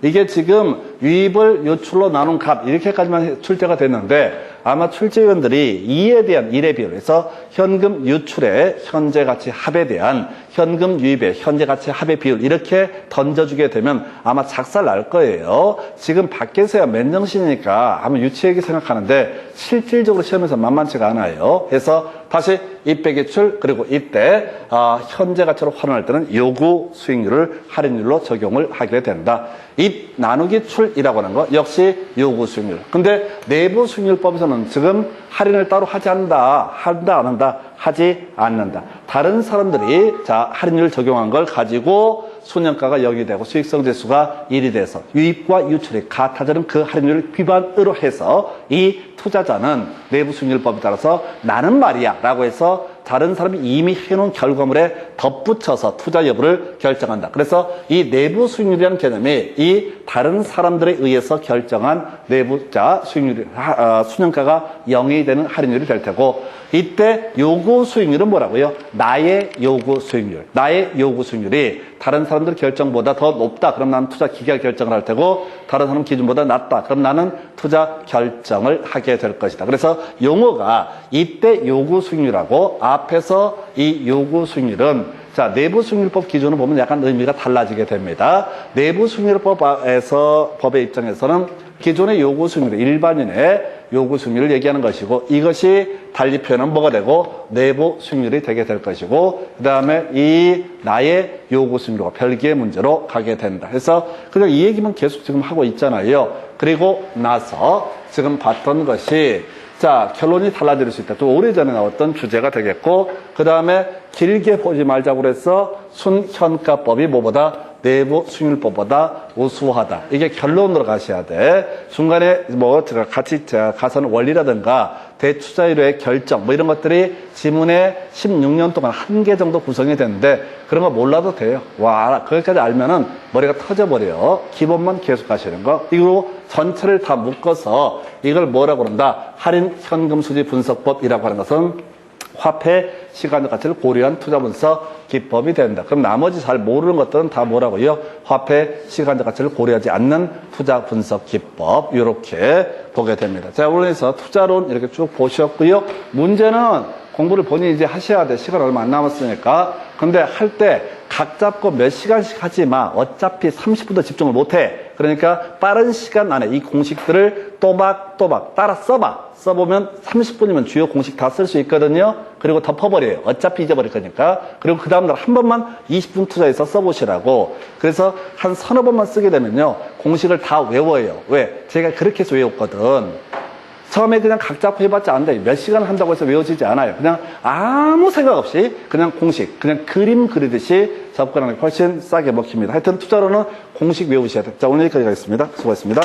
이게 지금 유입을 요출로 나눈 값 이렇게까지만 출제가 됐는데, 아마 출제위원들이 2에 대한 1의 비율에서 현금 유출의 현재 가치 합에 대한 현금 유입의 현재 가치 합의 비율 이렇게 던져주게 되면 아마 작살 날 거예요. 지금 밖에서야 맨정신이니까 아마 유치얘기 생각하는데 실질적으로 시험에서 만만치가 않아요. 그래서 다시 입 빼기 출, 그리고 이때 현재 가치로 환원할 때는 요구 수익률을 할인율로 적용을 하게 된다. 입 나누기 출이라고 하는 거 역시 요구 수익률. 근데 내부 수익률법에서는 지금 할인을 따로 하지 않는다, 한다 안 한다, 하지 않는다. 다른 사람들이 자 할인율 적용한 걸 가지고 순현가가 0이 되고 수익성 지수가 1이 돼서 유입과 유출이 같아지는 그 할인율을 기반으로 해서 이 투자자는 내부 수익률법에 따라서 나는 말이야 라고 해서 다른 사람이 이미 해놓은 결과물에 덧붙여서 투자 여부를 결정한다. 그래서 이 내부 수익률이라는 개념이 이 다른 사람들에 의해서 결정한 내부자 수익률, 순현가가 0이 되는 할인율이 될 테고, 이때 요구 수익률은 뭐라고요? 나의 요구 수익률. 나의 요구 수익률이 다른 사람들 결정보다 더 높다. 그럼 나는 투자 기계가 결정을 할 테고, 다른 사람 기준보다 낮다. 그럼 나는 투자 결정을 하게 될 것이다. 그래서 용어가 이때 요구 수익률하고 앞에서 이 요구 수익률은 자, 내부 수익률법 기준으로 보면 약간 의미가 달라지게 됩니다. 내부 수익률법에서 법의 입장에서는 기존의 요구 수익률, 일반인의 요구 수익률을 얘기하는 것이고, 이것이 달리 표현은 뭐가 되고 내부 수익률이 되게 될 것이고, 그 다음에 이 나의 요구 수익률과 별개의 문제로 가게 된다. 그래서 그냥 이 얘기만 계속 지금 하고 있잖아요. 그리고 나서 지금 봤던 것이 자 결론이 달라질 수 있다. 또 오래전에 나왔던 주제가 되겠고, 그 다음에 길게 보지 말자고 그래서 순현가법이 뭐보다 내부 수익률법보다 우수하다. 이게 결론으로 가셔야 돼. 중간에 뭐 같이 가산 원리라든가 대투자율의 결정 뭐 이런 것들이 지문에 16년 동안 한 개 정도 구성이 되는데 그런 거 몰라도 돼요. 와, 거기까지 알면은 머리가 터져버려요. 기본만 계속 하시는 거. 이거 전체를 다 묶어서 이걸 뭐라고 그런다? 할인 현금 수지 분석법이라고 하는 것은 화폐 시간적 가치를 고려한 투자 분석 기법이 된다. 그럼 나머지 잘 모르는 것들은 다 뭐라고요? 화폐 시간적 가치를 고려하지 않는 투자 분석 기법, 이렇게 보게 됩니다. 자, 오늘에서 투자론 이렇게 쭉 보셨고요. 문제는 공부를 본인이 이제 하셔야 돼. 시간 얼마 안 남았으니까. 근데 할 때 각 잡고 몇 시간씩 하지 마. 어차피 30분도 집중을 못 해. 그러니까 빠른 시간 안에 이 공식들을 또박또박 따라 써봐. 써보면 30분이면 주요 공식 다 쓸 수 있거든요. 그리고 덮어버려요. 어차피 잊어버릴 거니까. 그리고 그 다음날 한 번만 20분 투자해서 써보시라고. 그래서 한 서너 번만 쓰게 되면요, 공식을 다 외워요. 왜? 제가 그렇게 해서 외웠거든. 처음에 그냥 각 잡고 해봤자 안 돼. 몇 시간 한다고 해서 외워지지 않아요. 그냥 아무 생각 없이 그냥 공식, 그냥 그림 그리듯이 접근하는 게 훨씬 싸게 먹힙니다. 하여튼 투자로는 공식 외우셔야 돼요. 자, 오늘 여기까지 가겠습니다. 수고하셨습니다.